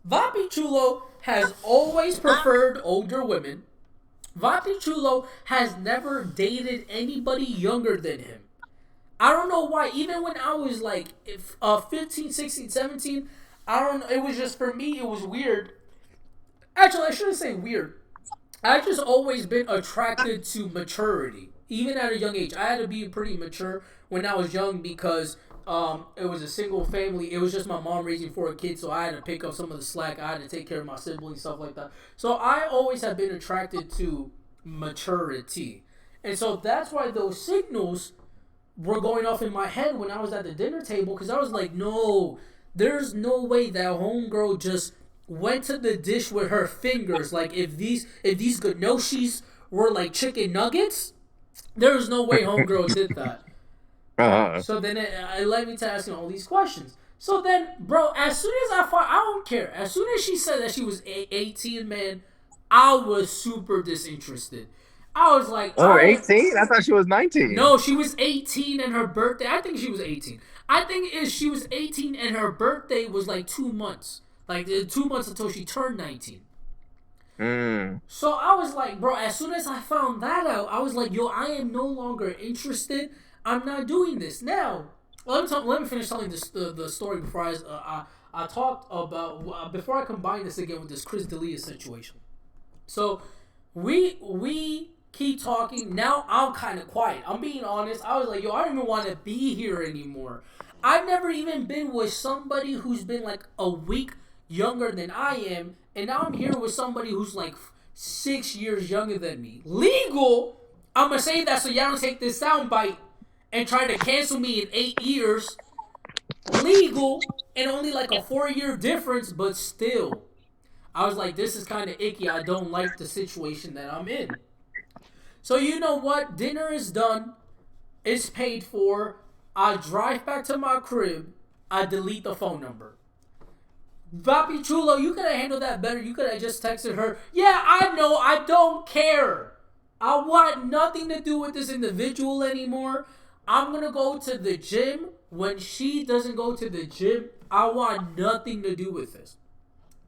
Speaker 2: Vapi Chulo has always preferred older women. Vapi Chulo has never dated anybody younger than him. I don't know why. Even when I was like 15, 16, 17, I don't know. It was just, for me, it was weird. Actually, I shouldn't say weird. I've just always been attracted to maturity, even at a young age. I had to be pretty mature when I was young because it was a single family. It was just my mom raising 4 kids, so I had to pick up some of the slack. I had to take care of my siblings, stuff like that. So I always have been attracted to maturity. And so that's why those signals were going off in my head when I was at the dinner table, because I was like, no, there's no way that homegirl just went to the dish with her fingers. Like if these ganoshis were like chicken nuggets, there was no way homegirl did that. So then it led me to asking all these questions. So then, bro, as soon as I don't care. As soon as she said that she was 18, man, I was super disinterested. I was like,
Speaker 1: oh, 18? I thought she was 19.
Speaker 2: No, she was 18 and her birthday. I think she was 18. I think she was 18 and her birthday was like 2 months. Like 2 months until she turned 19. So I was like, bro, as soon as I found that out, I was like, yo, I am no longer interested. I'm not doing this. Now, let me finish telling the story before I talked about, before I combine this again with this Chris D'Elia situation. So we keep talking. Now I'm kind of quiet. I'm being honest. I was like, yo, I don't even want to be here anymore. I've never even been with somebody who's been like a week younger than I am, and now I'm here with somebody who's like 6 years younger than me. Legal, I'm gonna say that so y'all don't take this soundbite and try to cancel me in 8 years. Legal, and only like a 4-year difference, but still. I was like, this is kind of icky. I don't like the situation that I'm in. So you know what? Dinner is done. It's paid for. I drive back to my crib. I delete the phone number. Vapi Chulo, you could have handled that better. You could have just texted her. Yeah, I know. I don't care. I want nothing to do with this individual anymore. I'm going to go to the gym. When she doesn't go to the gym, I want nothing to do with this.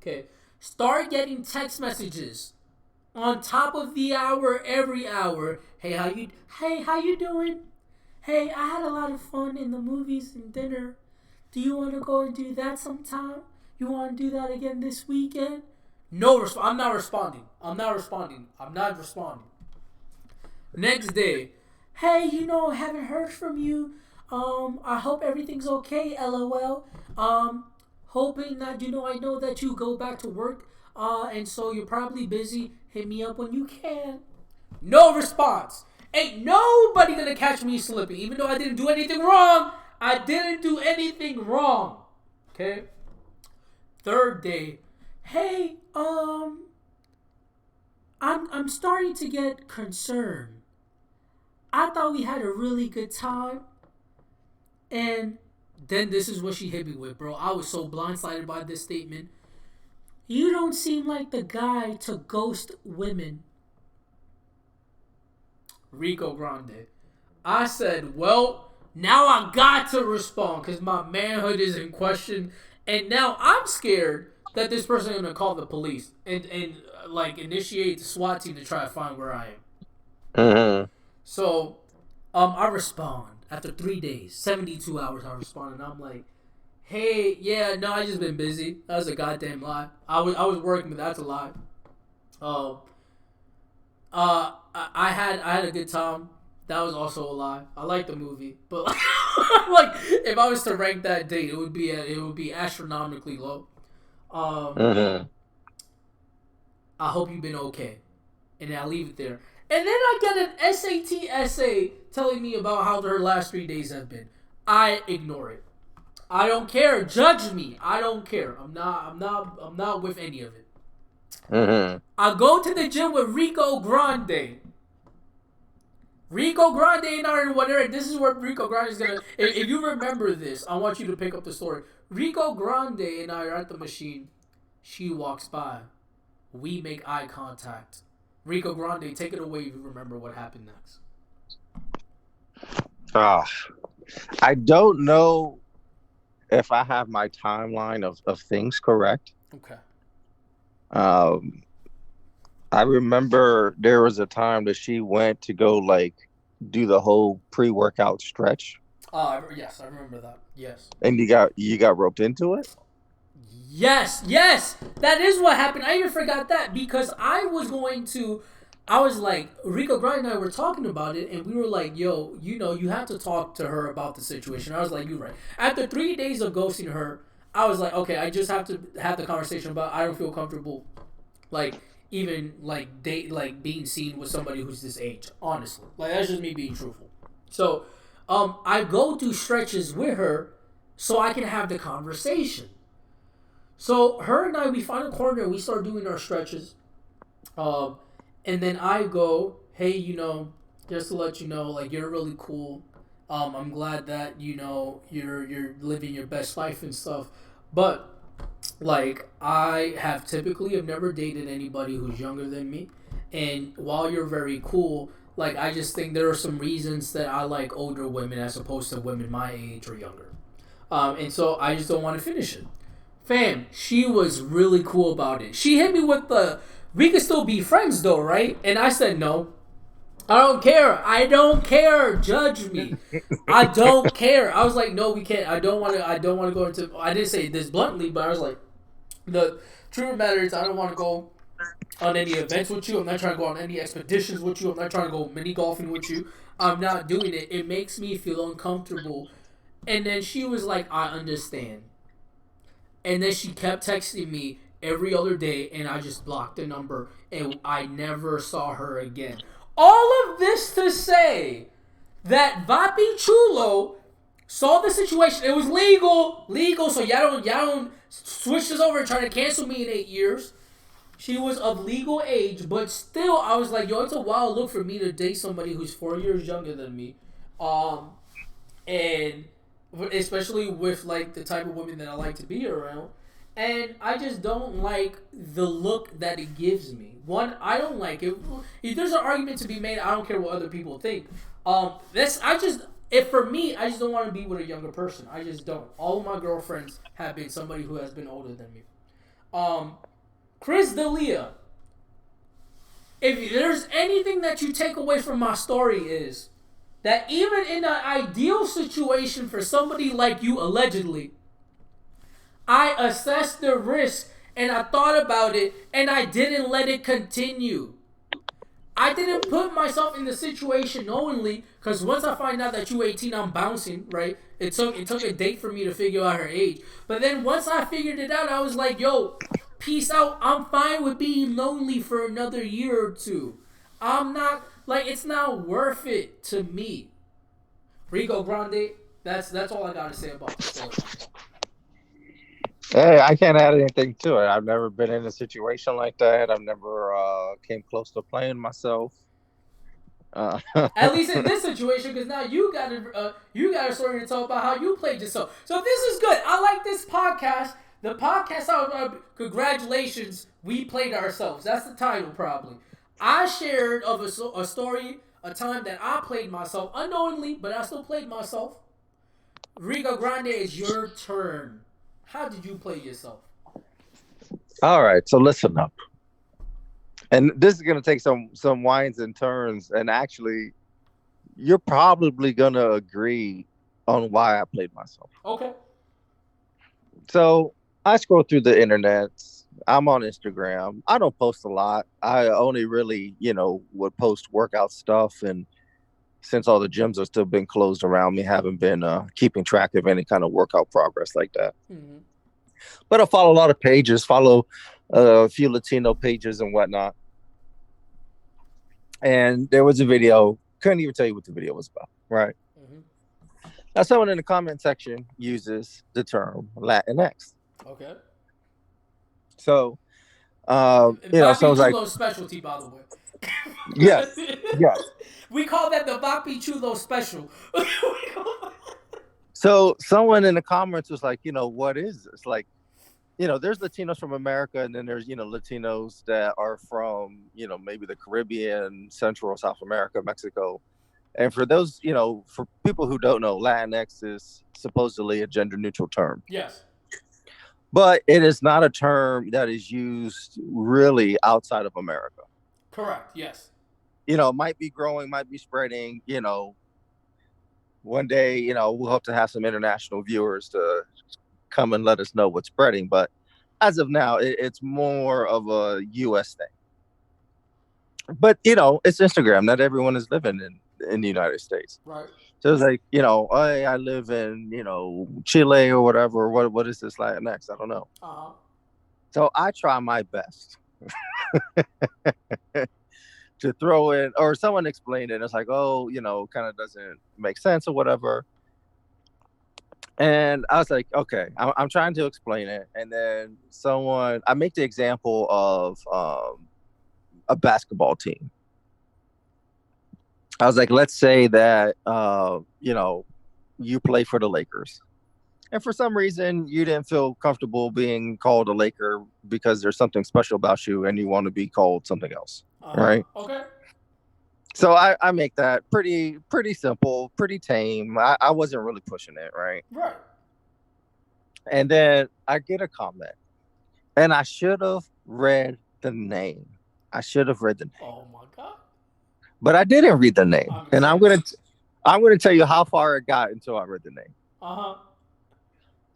Speaker 2: Okay. Start getting text messages on top of the hour every hour. Hey, how you doing? Hey, I had a lot of fun in the movies and dinner. Do you want to go and do that sometime? You want to do that again this weekend? No, I'm not responding. Next day, hey, haven't heard from you. I hope everything's okay. LOL. Hoping that I know that you go back to work. And so you're probably busy. Hit me up when you can. No response. Ain't nobody gonna catch me slipping, even though I didn't do anything wrong. Okay. Third day, hey, I'm starting to get concerned. I thought we had a really good time, and then this is what she hit me with, bro. I was so blindsided by this statement. You don't seem like the guy to ghost women. Rico Grande. I said, well, now I got to respond because my manhood is in question. And now I'm scared that this person is going to call the police and initiate the SWAT team to try to find where I am.
Speaker 1: Mm-hmm.
Speaker 2: So, I respond. After 3 days, 72 hours, I respond. And I'm like, hey, yeah, no, I just been busy. That was a goddamn lie. I was working, but that's a lie. I had a good time. That was also a lie. I like the movie, but like if I was to rank that date, it would be astronomically low.
Speaker 1: Mm-hmm.
Speaker 2: I hope you've been okay, and I'll leave it there. And then I get an SAT essay telling me about how her last 3 days have been. I ignore it. I don't care. Judge me. I don't care. I'm not with any of it.
Speaker 1: Mm-hmm.
Speaker 2: I go to the gym with Rico Grande. Rico Grande and I whatever. This is where Rico Grande is gonna. If you remember this, I want you to pick up the story. Rico Grande and I are at the machine. She walks by. We make eye contact. Rico Grande, take it away if you remember what happened next.
Speaker 1: I don't know if I have my timeline of things correct.
Speaker 2: Okay.
Speaker 1: I remember there was a time that she went to go do the whole pre-workout stretch.
Speaker 2: Yes, I remember that. Yes.
Speaker 1: And you got roped into it?
Speaker 2: Yes, that is what happened. I even forgot that because I was like, Rico Grande and I were talking about it, and we were like, yo, you have to talk to her about the situation. I was like, you're right. After 3 days of ghosting her, I was like, okay, I just have to have the conversation about I don't feel comfortable, even being seen with somebody who's this age. Honestly, that's just me being truthful. So, I go through stretches with her so I can have the conversation. So her and I, we find a corner and we start doing our stretches. And then I go, hey, just to let you know, you're really cool. I'm glad that, you're living your best life and stuff. But, I have never dated anybody who's younger than me. And while you're very cool, I just think there are some reasons that I like older women as opposed to women my age or younger. And so I just don't want to finish it. Fam, she was really cool about it. She hit me with we can still be friends though, right? And I said, no. I don't care. Judge me. I don't care. I was like, no, we can't. I don't want to go into, I didn't say this bluntly, but I was like, the truth of the matter is I don't want to go on any events with you. I'm not trying to go on any expeditions with you. I'm not trying to go mini golfing with you. I'm not doing it. It makes me feel uncomfortable. And then she was like, I understand. And then she kept texting me every other day, and I just blocked the number, and I never saw her again. All of this to say that Vapi Chulo saw the situation. It was legal, so y'all don't switch this over and try to cancel me in 8 years. She was of legal age, but still, I was like, yo, it's a wild look for me to date somebody who's 4 years younger than me, um, and especially with like the type of women that I like to be around. And I just don't like the look that it gives me. One, I don't like it. If there's an argument to be made, I don't care what other people think. That's I just if for me, I just don't want to be with a younger person. I just don't. All of my girlfriends have been somebody who has been older than me. Um, Chris D'Elia, if there's anything that you take away from my story is that even in an ideal situation for somebody like you, allegedly, I assessed the risk and I thought about it and I didn't let it continue. I didn't put myself in the situation knowingly because once I find out that you 18, I'm bouncing, right? It took a date for me to figure out her age. But then once I figured it out, I was like, yo, peace out. I'm fine with being lonely for another year or two. I'm not like it's not worth it to me. Rico Grande, that's all I gotta say about the story.
Speaker 1: Hey, I can't add anything to it. I've never been in a situation like that. I've never came close to playing myself. Uh,
Speaker 2: At least in this situation, because now you got a story to tell about how you played yourself. So this is good. I like this podcast. The podcast, congratulations, we played ourselves. That's the title, probably. I shared of a story, a time that I played myself unknowingly, but I still played myself. Rico Grande, it's your turn. How did you play yourself?
Speaker 1: all right, so listen up. And this is going to take some winds and turns. And actually, you're probably going to agree on why I played myself.
Speaker 2: Okay.
Speaker 1: So I scroll through the internet. I'm on Instagram. I don't post a lot. I only really, would post workout stuff. And since all the gyms are still been closed around me, haven't been keeping track of any kind of workout progress like that.
Speaker 2: Mm-hmm.
Speaker 1: But I follow a lot of pages, follow a few Latino pages and whatnot. And there was a video, couldn't even tell you what the video was about, right?
Speaker 2: Mm-hmm.
Speaker 1: Now, someone in the comment section uses the term Latinx.
Speaker 2: Okay.
Speaker 1: So,
Speaker 2: Vapi
Speaker 1: someone's like,
Speaker 2: Chulo specialty, by the way.
Speaker 1: yes, yes.
Speaker 2: We call that the Vapi Chulo special.
Speaker 1: So someone in the comments was like, what is this? Like, there's Latinos from America, and then there's, Latinos that are from, maybe the Caribbean, Central or South America, Mexico. And for those, for people who don't know, Latinx is supposedly a gender neutral term.
Speaker 2: Yes.
Speaker 1: But it is not a term that is used really outside of America.
Speaker 2: Correct. Yes.
Speaker 1: Might be growing, might be spreading, one day, we'll hope to have some international viewers to come and let us know what's spreading. But as of now, it's more of a U.S. thing. But, it's Instagram. Not everyone is living in the United States.
Speaker 2: Right.
Speaker 1: So it's like, I live in, Chile or whatever. What is this Latinx? I don't know.
Speaker 2: Uh-huh.
Speaker 1: So I try my best to throw in, or someone explained it. It's like, kind of doesn't make sense or whatever. And I was like, okay, I'm trying to explain it. And then I make the example of a basketball team. I was like, let's say that, you play for the Lakers. And for some reason, you didn't feel comfortable being called a Laker because there's something special about you and you want to be called something else. Right?
Speaker 2: Okay.
Speaker 1: So I make that pretty simple, pretty tame. I wasn't really pushing it, right?
Speaker 2: Right.
Speaker 1: And then I get a comment. And I should have read the name.
Speaker 2: Oh my God.
Speaker 1: But I didn't read the name. And I'm gonna tell you how far it got until I read the name.
Speaker 2: Uh-huh.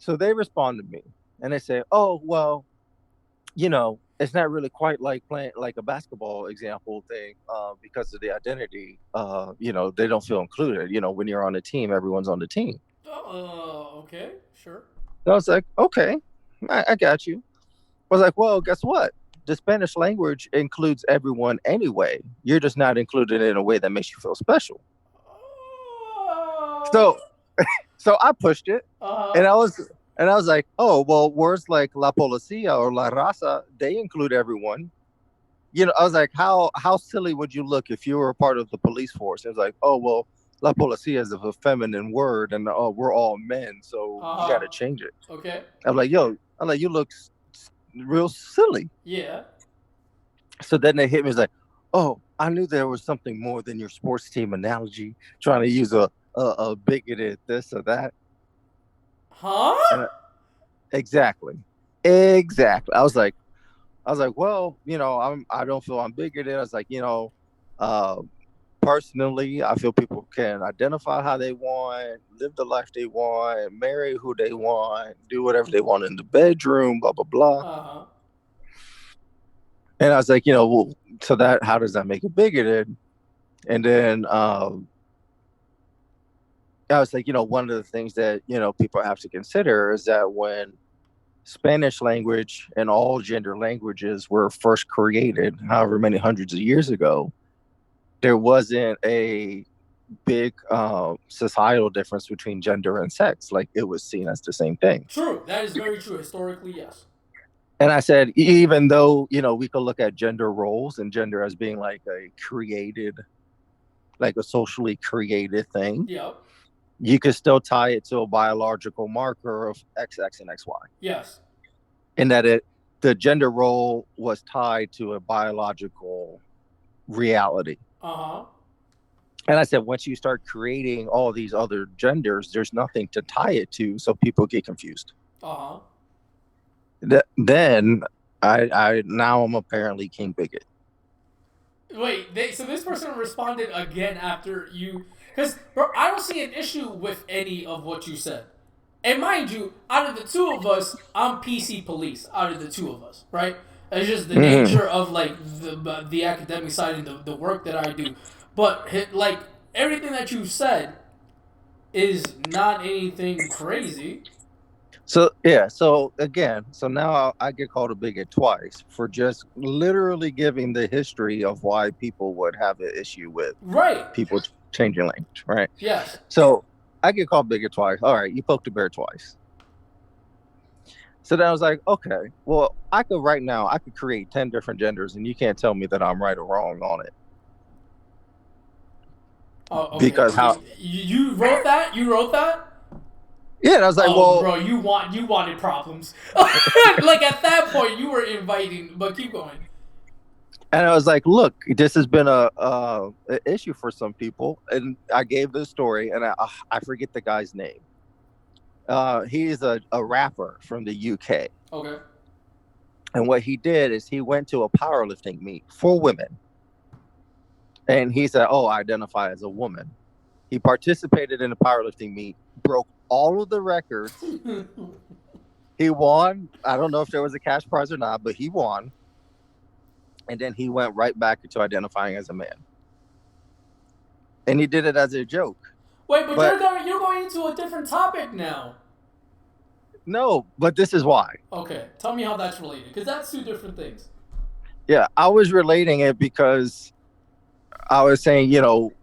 Speaker 1: So they respond to me and they say, oh, well, it's not really quite like playing like a basketball example thing because of the identity. They don't feel included. When you're on a team, everyone's on the team.
Speaker 2: Okay, sure.
Speaker 1: So I was like, okay, I got you. I was like, well, guess what? The Spanish language includes everyone anyway. You're just not included in a way that makes you feel special. So I pushed it, and I And I was like, oh, well, words like la policía or la raza, they include everyone. I was like, how silly would you look if you were a part of the police force? It was like, oh, well, la policía is a feminine word, and oh, we're all men, so
Speaker 2: Uh
Speaker 1: you got
Speaker 2: huh.
Speaker 1: to change it.
Speaker 2: Okay.
Speaker 1: I'm like, yo, I'm like, you look real silly.
Speaker 2: Yeah.
Speaker 1: So then they hit me. It's like, oh, I knew there was something more than your sports team analogy, trying to use a bigoted this or that.
Speaker 2: Huh?
Speaker 1: And exactly. I was like, well, I don't feel I'm bigoted. I was like, uh, personally, I feel people can identify how they want, live the life they want, marry who they want, do whatever they want in the bedroom, blah blah blah.
Speaker 2: Uh huh.
Speaker 1: And I was like, well, so that how does that make it bigoted? And then I was like, one of the things that people have to consider is that when Spanish language and all gender languages were first created, however many hundreds of years ago, there wasn't a big societal difference between gender and sex. Like it was seen as the same thing.
Speaker 2: True. That is very true. Historically, yes.
Speaker 1: And I said, even though, we could look at gender roles and gender as being like a socially created thing,
Speaker 2: Yep.
Speaker 1: you could still tie it to a biological marker of XX and XY.
Speaker 2: Yes.
Speaker 1: In that the gender role was tied to a biological reality.
Speaker 2: Uh huh.
Speaker 1: And I said, once you start creating all these other genders, there's nothing to tie it to, so people get confused.
Speaker 2: Uh huh.
Speaker 1: Then I now I'm apparently king bigot.
Speaker 2: Wait, so this person responded again after you, because bro, I don't see an issue with any of what you said. And mind you, out of the two of us, I'm PC police. Out of the two of us, right? It's just the
Speaker 1: Mm-hmm.
Speaker 2: nature of like the academic side and the work that I do. But like everything that you said is not anything crazy.
Speaker 1: So yeah, so again, so now I get called a bigot twice for just literally giving the history of why people would have an issue with
Speaker 2: Right.
Speaker 1: people changing language, right?
Speaker 2: Yes.
Speaker 1: So I get called bigot twice. All right, you poked the bear twice. So then I was like, okay, well, I could create 10 different genders and you can't tell me that I'm right or wrong on it.
Speaker 2: Oh, okay.
Speaker 1: Because how,
Speaker 2: You wrote that? You wrote that?
Speaker 1: yeah, and I was like,
Speaker 2: Oh,
Speaker 1: well,
Speaker 2: bro, you wanted problems. Like at that point, you were inviting. But keep going.
Speaker 1: and I was like, look, this has been a issue for some people. And I gave this story and I forget the guy's name. He's a rapper from the UK.
Speaker 2: Okay.
Speaker 1: And what he did is he went to a powerlifting meet for women. And he said, oh, I identify as a woman. He participated in the powerlifting meet, broke all of the records. He won. I don't know if there was a cash prize or not, but he won. And then he went right back to identifying as a man. And he did it as a joke.
Speaker 2: Wait, but
Speaker 1: But
Speaker 2: you're going into a different topic now.
Speaker 1: no, but this is why.
Speaker 2: Okay, tell me how that's related, because that's two different things.
Speaker 1: Yeah, I was relating it because I was saying,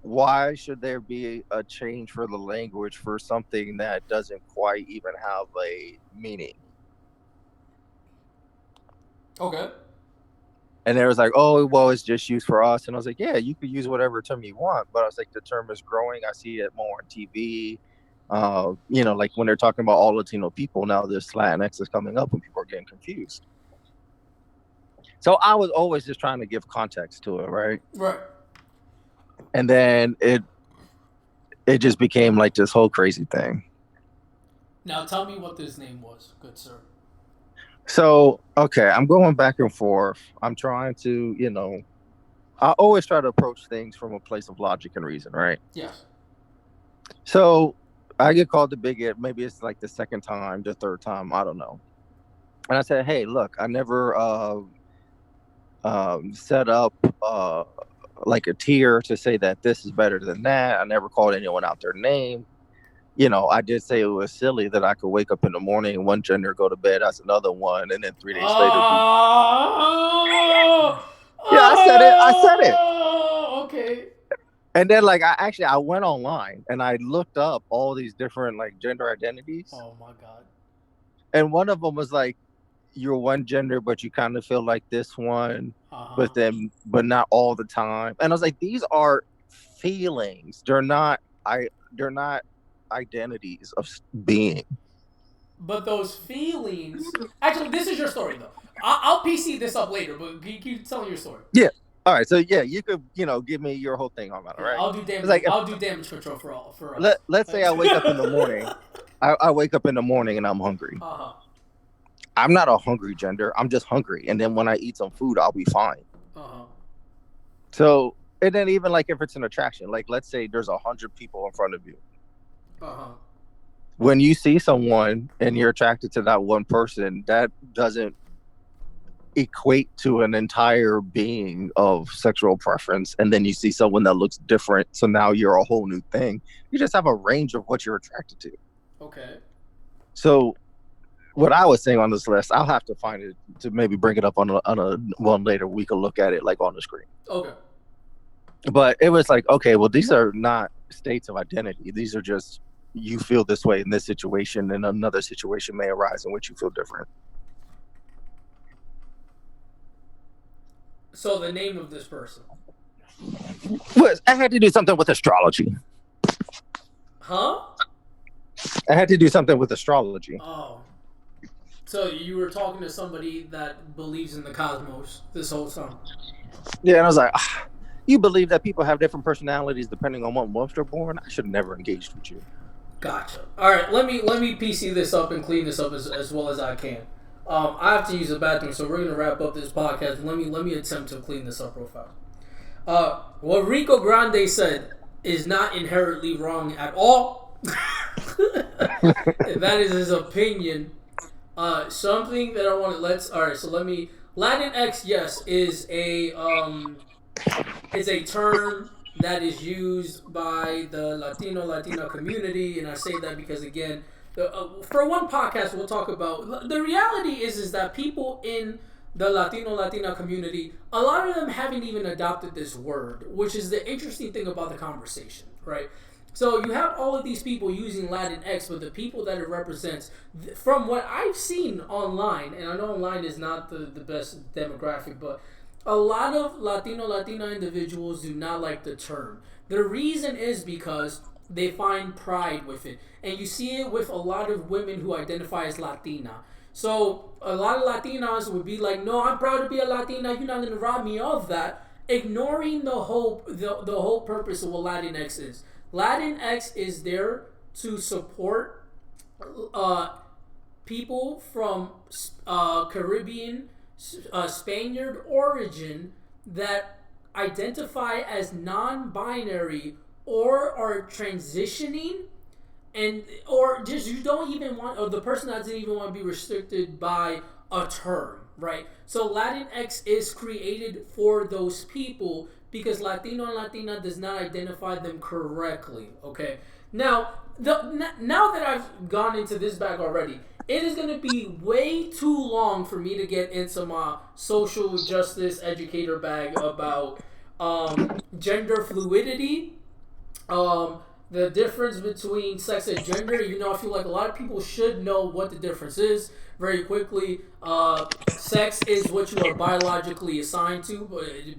Speaker 1: why should there be a change for the language for something that doesn't quite even have a meaning?
Speaker 2: Okay.
Speaker 1: And they was like, oh, well, it's just used for us. And I was like, yeah, you could use whatever term you want. But I was like, the term is growing. I see it more on TV. Like when they're talking about all Latino people, now this Latinx is coming up and people are getting confused. So I was always just trying to give context to it, right?
Speaker 2: Right.
Speaker 1: And then it just became like this whole crazy thing.
Speaker 2: Now tell me what this name was, good sir.
Speaker 1: So, okay, I'm going back and forth. I'm trying to, I always try to approach things from a place of logic and reason, right?
Speaker 2: Yes.
Speaker 1: So I get called the bigot. Maybe it's like the second time, the third time, I don't know. And I said, hey, look, I never set up like a tier to say that this is better than that. I never called anyone out their name. I did say it was silly that I could wake up in the morning and one gender go to bed as another one, and then 3 days later be. Yeah, I said it. I said it.
Speaker 2: Okay.
Speaker 1: And then like I went online and I looked up all these different like gender identities.
Speaker 2: Oh my god.
Speaker 1: and one of them was like, you're one gender, but you kind of feel like this one,
Speaker 2: Uh-huh.
Speaker 1: but not all the time. And I was like, these are feelings. They're not identities of being.
Speaker 2: But those feelings. Actually, this is your story though. I'll PC this up later, but keep telling your story.
Speaker 1: Yeah. All right. So yeah, you could, give me your whole thing on that. All
Speaker 2: Yeah,
Speaker 1: right.
Speaker 2: I'll do
Speaker 1: It's
Speaker 2: damage.
Speaker 1: like, if
Speaker 2: I'll do damage control for us.
Speaker 1: let's say I wake up in the morning. I wake up in the morning and I'm hungry.
Speaker 2: Uh-huh.
Speaker 1: I'm not a hungry gender. I'm just hungry. And then when I eat some food, I'll be fine.
Speaker 2: Uh-huh.
Speaker 1: So, and then even like if it's an attraction, like let's say there's 100 people in front of you.
Speaker 2: Uh-huh.
Speaker 1: When you see someone and you're attracted to that one person, that doesn't equate to an entire being of sexual preference. And then you see someone that looks different. So now you're a whole new thing. You just have a range of what you're attracted to.
Speaker 2: Okay.
Speaker 1: So what I was saying on this list, I'll have to find it to maybe bring it up on a one later. We can look at it like on the screen.
Speaker 2: Okay.
Speaker 1: But it was like, okay, well, these are not states of identity. These are just, you feel this way in this situation, and another situation may arise in which you feel different.
Speaker 2: So the name of this person.
Speaker 1: I had to do something with astrology.
Speaker 2: Huh?
Speaker 1: I had to do something with astrology.
Speaker 2: Oh. So you were talking to somebody that believes in the cosmos this whole time.
Speaker 1: Yeah, and I was like, you believe that people have different personalities depending on what month they're born? I should have never engaged with you.
Speaker 2: Gotcha. All right, let me PC this up and clean this up as well as I can. I have to use the bathroom, so we're gonna wrap up this podcast. Let me attempt to clean this up real fast. What Rico Grande said is not inherently wrong at all. That is his opinion. Something that I want to all right. So let me Latinx. Yes, is a term that is used by the Latina community, and I say that because again, for one podcast we'll talk about the reality is that people in the Latina community, a lot of them haven't even adopted this word, which is the interesting thing about the conversation, right? So you have all of these people using Latinx, but the people that it represents, from what I've seen online, and I know online is not the best demographic, but a lot of Latina individuals do not like the term. The reason is because they find pride with it. And you see it with a lot of women who identify as Latina. So a lot of Latinas would be like, no, I'm proud to be a Latina. You're not going to rob me of that. Ignoring the whole purpose of what Latinx is. Latinx is there to support people from Caribbean, Spaniard origin that identify as non-binary or are transitioning, and or just you don't even want, or the person doesn't even want to be restricted by a term, right? So Latinx is created for those people because Latino and Latina does not identify them correctly. Okay, now now that I've gone into this bag already, it is going to be way too long for me to get into my social justice educator bag about gender fluidity, the difference between sex and gender. I feel like a lot of people should know what the difference is very quickly. Sex is what you are biologically assigned to,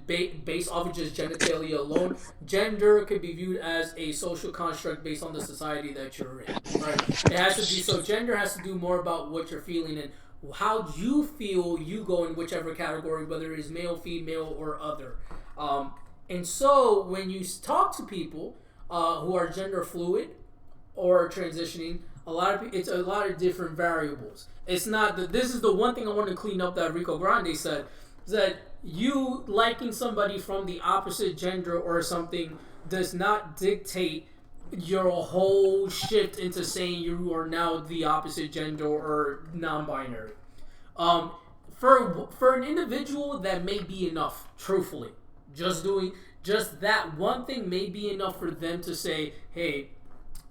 Speaker 2: based off of just genitalia alone. Gender could be viewed as a social construct based on the society that you're in. Right? It has to be so. Gender has to do more about what you're feeling and how you feel. You go in whichever category, whether it is male, female, or other. And so when you talk to people who are gender fluid or transitioning, it's a lot of different variables. It's not that this is the one thing I want to clean up that Rico Grande said, is that you liking somebody from the opposite gender or something does not dictate your whole shift into saying you are now the opposite gender or non-binary. For an individual, that may be enough, truthfully. Just that one thing may be enough for them to say, hey,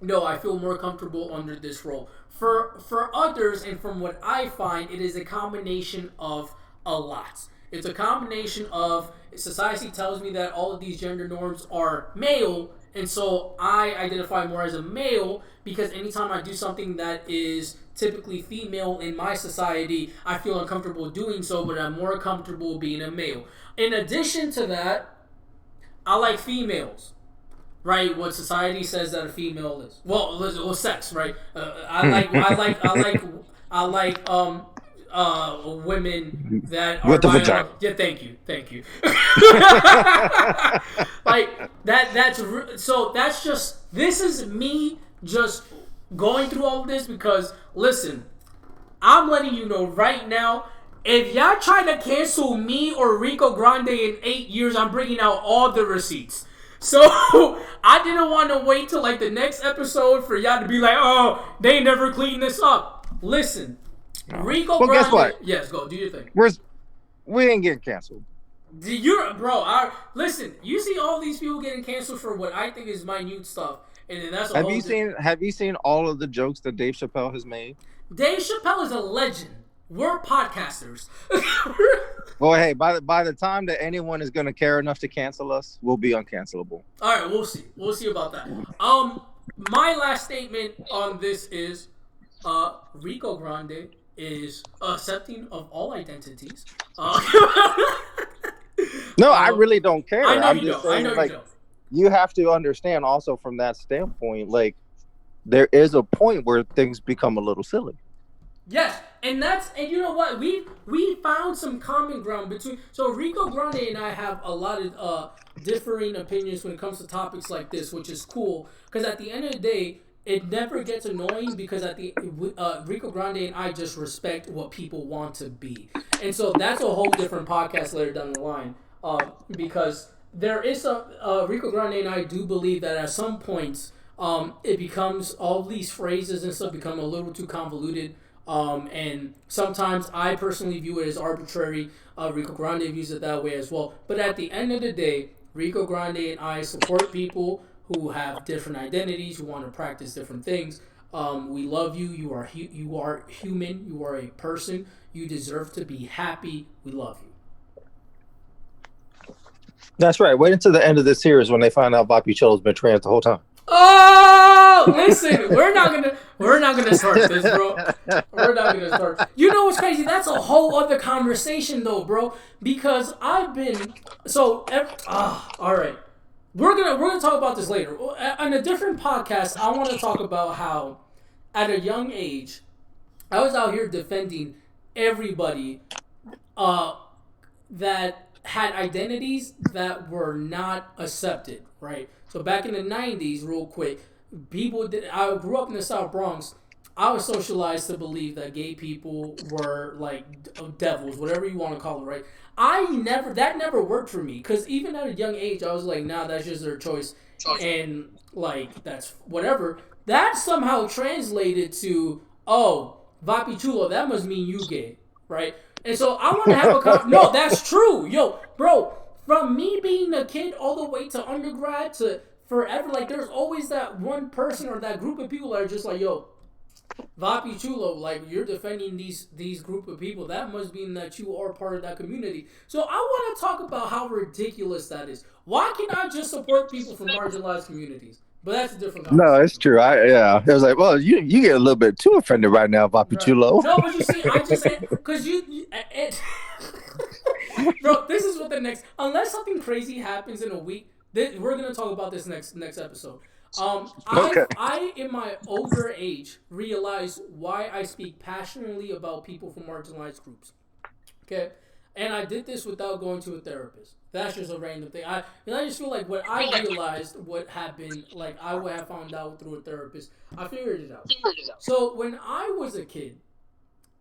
Speaker 2: no, I feel more comfortable under this role. For others, and from what I find, it is a combination of a lot. It's a combination of society tells me that all of these gender norms are male, and so I identify more as a male because anytime I do something that is typically female in my society, I feel uncomfortable doing so, but I'm more comfortable being a male. In addition to that, I like females, right? What society says that a female is. Well, sex, right? I like women that are
Speaker 1: With the vagina.
Speaker 2: Yeah, thank you. Like that. So that's just. This is me just going through all of this because listen, I'm letting you know right now. If y'all trying to cancel me or Rico Grande in 8 years, I'm bringing out all the receipts. So I didn't want to wait till like the next episode for y'all to be like, oh, they never cleaned this up. Listen, Rico
Speaker 1: Well,
Speaker 2: Grande.
Speaker 1: guess what?
Speaker 2: Yes, go do your thing.
Speaker 1: We ain't getting canceled.
Speaker 2: Listen. You see all these people getting canceled for what I think is minute stuff, and then that's a
Speaker 1: Have you seen all of the jokes that Dave Chappelle has made?
Speaker 2: Dave Chappelle is a legend. We're podcasters.
Speaker 1: Well, hey, by the time that anyone is going to care enough to cancel us, we'll be uncancelable.
Speaker 2: All right, we'll see. We'll see about that. My last statement on this is, Rico Grande is accepting of all identities.
Speaker 1: No, I really don't care.
Speaker 2: I know
Speaker 1: I'm
Speaker 2: you
Speaker 1: just
Speaker 2: don't.
Speaker 1: saying,
Speaker 2: I know
Speaker 1: like,
Speaker 2: you don't.
Speaker 1: you have to understand also from that standpoint, like, there is a point where things become a little silly.
Speaker 2: Yes, and you know what, we found some common ground between. So Rico Grande and I have a lot of differing opinions when it comes to topics like this, which is cool because at the end of the day, it never gets annoying because Rico Grande and I just respect what people want to be, and so that's a whole different podcast later down the line. Because there is Rico Grande and I do believe that at some points, it becomes all these phrases and stuff become a little too convoluted. And sometimes I personally view it as arbitrary. Rico Grande views it that way as well. But at the end of the day, Rico Grande and I support people who have different identities, who want to practice different things. We love you. You are human. You are a person. You deserve to be happy. We love you.
Speaker 1: That's right. Wait until the end of this series when they find out Vapi Chulo's been trans the whole time.
Speaker 2: Oh, listen, we're not gonna start this, bro. We're not gonna start. You know what's crazy? That's a whole other conversation, though, bro. Because I've been all right. We're gonna talk about this later on a different podcast. I want to talk about how, at a young age, I was out here defending everybody, that had identities that were not accepted, right? So back in the 90s, real quick, I grew up in the South Bronx. I was socialized to believe that gay people were like devils, whatever you want to call it, right? That never worked for me because even at a young age, I was like, nah, that's just their choice. And like, that's whatever. That somehow translated to, oh, Vapi Chulo, that must mean you gay, right? And so I want to have no, that's true. Yo, bro, from me being a kid all the way to undergrad to forever, like there's always that one person or that group of people that are just like, yo, Vapi Chulo, like you're defending these group of people. That must mean that you are part of that community. So I want to talk about how ridiculous that is. Why can't I just support people from marginalized communities? But that's a different conversation.
Speaker 1: No, it's true. It was like, well, you get a little bit too offended right now, Vapi Chulo.
Speaker 2: No, but you see, I just said because bro, this is what unless something crazy happens in a week, we're gonna talk about this next episode. I in my older age realized why I speak passionately about people from marginalized groups. Okay, and I did this without going to a therapist. That's just a random thing. I just feel like what I realized, what happened, like I would have found out through a therapist. I figured it out. So when I was a kid,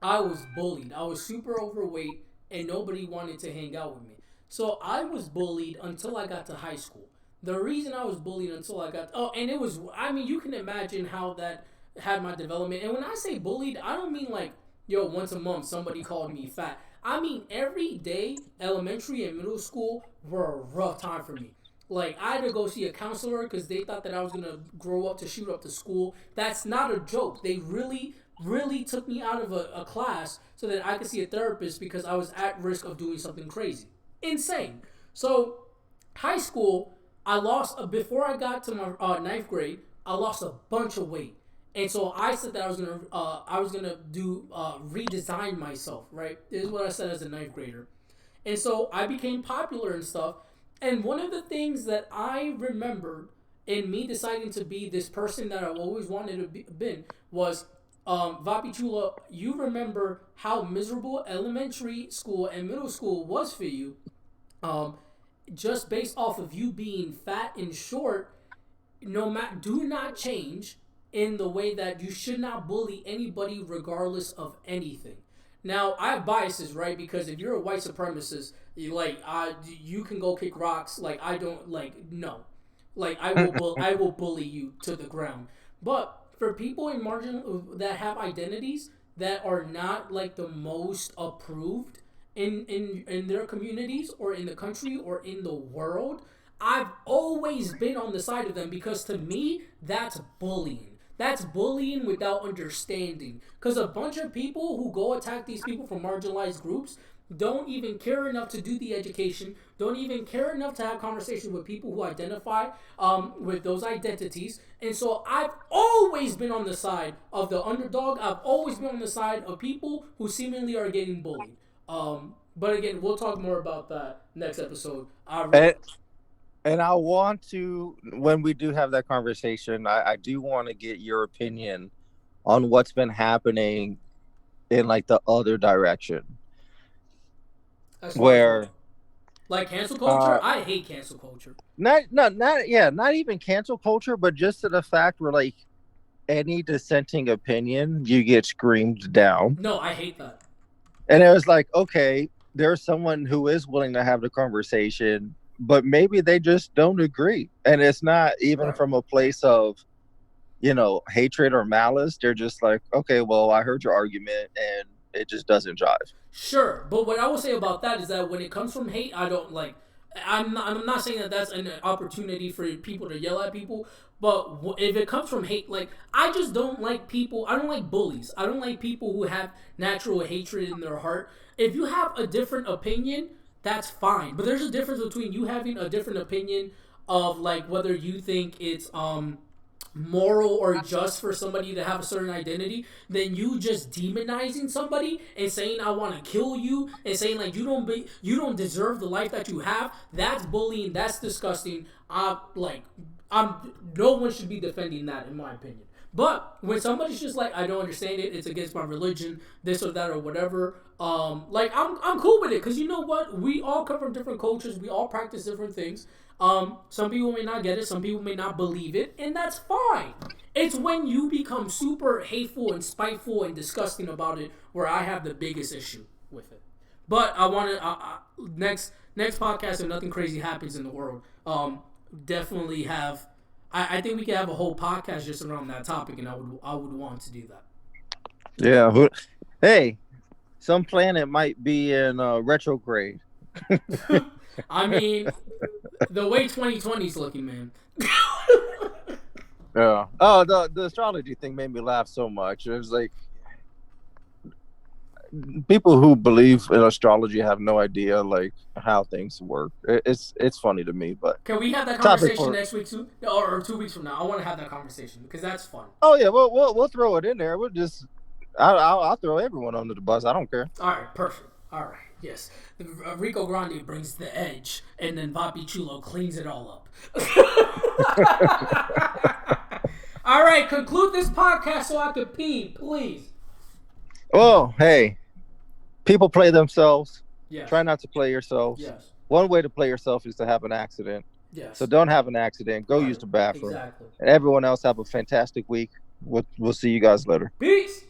Speaker 2: I was bullied. I was super overweight, and nobody wanted to hang out with me. So I was bullied until I got to high school. The reason I was bullied until I got and it was, I mean, you can imagine how that had my development. And when I say bullied, I don't mean like, yo, once a month somebody called me fat. I mean, every day, elementary and middle school were a rough time for me. Like, I had to go see a counselor because they thought that I was going to grow up to shoot up the school. That's not a joke. They really really took me out of a class so that I could see a therapist because I was at risk of doing something crazy. Insane. So, high school, I lost, before I got to my ninth grade, I lost a bunch of weight. And so I said that I was gonna do redesign myself, right? This is what I said as a ninth grader. And so I became popular and stuff. And one of the things that I remembered in me deciding to be this person that I always wanted to be been was Vapi Chulo, you remember how miserable elementary school and middle school was for you, um, just based off of you being fat and short. No matter, do not change in the way that you should not bully anybody regardless of anything. Now I have biases, right? Because if you're a white supremacist, you can go kick rocks. Like I don't like no, like I will bully you to the ground. But for people in marginal that have identities that are not like the most approved in their communities or in the country or in the world, I've always been on the side of them because to me that's bullying. That's bullying without understanding. Because a bunch of people who go attack these people from marginalized groups don't even care enough to do the education, don't even care enough to have conversations with people who identify with those identities. And so I've always been on the side of the underdog. I've always been on the side of people who seemingly are getting bullied. But again, we'll talk more about that next episode.
Speaker 1: And I want to, when we do have that conversation, I do want to get your opinion on what's been happening in like the other direction. Where,
Speaker 2: like cancel culture, I hate cancel culture.
Speaker 1: Not even cancel culture, but just to the fact where like any dissenting opinion, you get screamed down.
Speaker 2: No, I hate that.
Speaker 1: And it was like, okay, there's someone who is willing to have the conversation, but maybe they just don't agree. And it's not even from a place of, hatred or malice. They're just like, okay, well, I heard your argument and it just doesn't jive.
Speaker 2: Sure, but what I will say about that is that when it comes from hate, I don't like. I'm not saying that that's an opportunity for people to yell at people, but if it comes from hate, like I just don't like people. I don't like bullies. I don't like people who have natural hatred in their heart. If you have a different opinion, that's fine. But there's a difference between you having a different opinion of like whether you think it's moral or just for somebody to have a certain identity than you just demonizing somebody and saying I want to kill you and saying like you don't deserve the life that you have. That's bullying. That's disgusting. I'm no one should be defending that in my opinion. But when somebody's just like I don't understand it, it's against my religion, this or that or whatever, I'm cool with it because you know what, we all come from different cultures, we all practice different things. Some people may not get it, some people may not believe it, and that's fine. It's when you become super hateful and spiteful and disgusting about it where I have the biggest issue with it. But I want to next podcast, if nothing crazy happens in the world, definitely have. I think we could have a whole podcast just around that topic, and I would want to do that.
Speaker 1: Yeah. Hey, some planet might be in retrograde.
Speaker 2: I mean, the way 2020 is looking, man.
Speaker 1: Yeah. Oh, the astrology thing made me laugh so much. It was like people who believe in astrology have no idea like how things work. It's funny to me, but
Speaker 2: can we have that conversation next week too, or 2 weeks from now? I want to have that conversation because that's fun.
Speaker 1: Oh yeah, we'll throw it in there. We'll just I'll throw everyone under the bus. I don't care.
Speaker 2: All right, perfect. All right, yes. Rico Grande brings the edge, and then Vapi Chulo cleans it all up. All right, conclude this podcast so I can pee, please.
Speaker 1: Well, hey, people play themselves.
Speaker 2: Yes.
Speaker 1: Try not to play yourselves.
Speaker 2: Yes.
Speaker 1: One way to play yourself is to have an accident.
Speaker 2: Yes.
Speaker 1: So don't have an accident. Go use the bathroom.
Speaker 2: Exactly.
Speaker 1: And everyone else have a fantastic week. We'll see you guys later.
Speaker 2: Peace.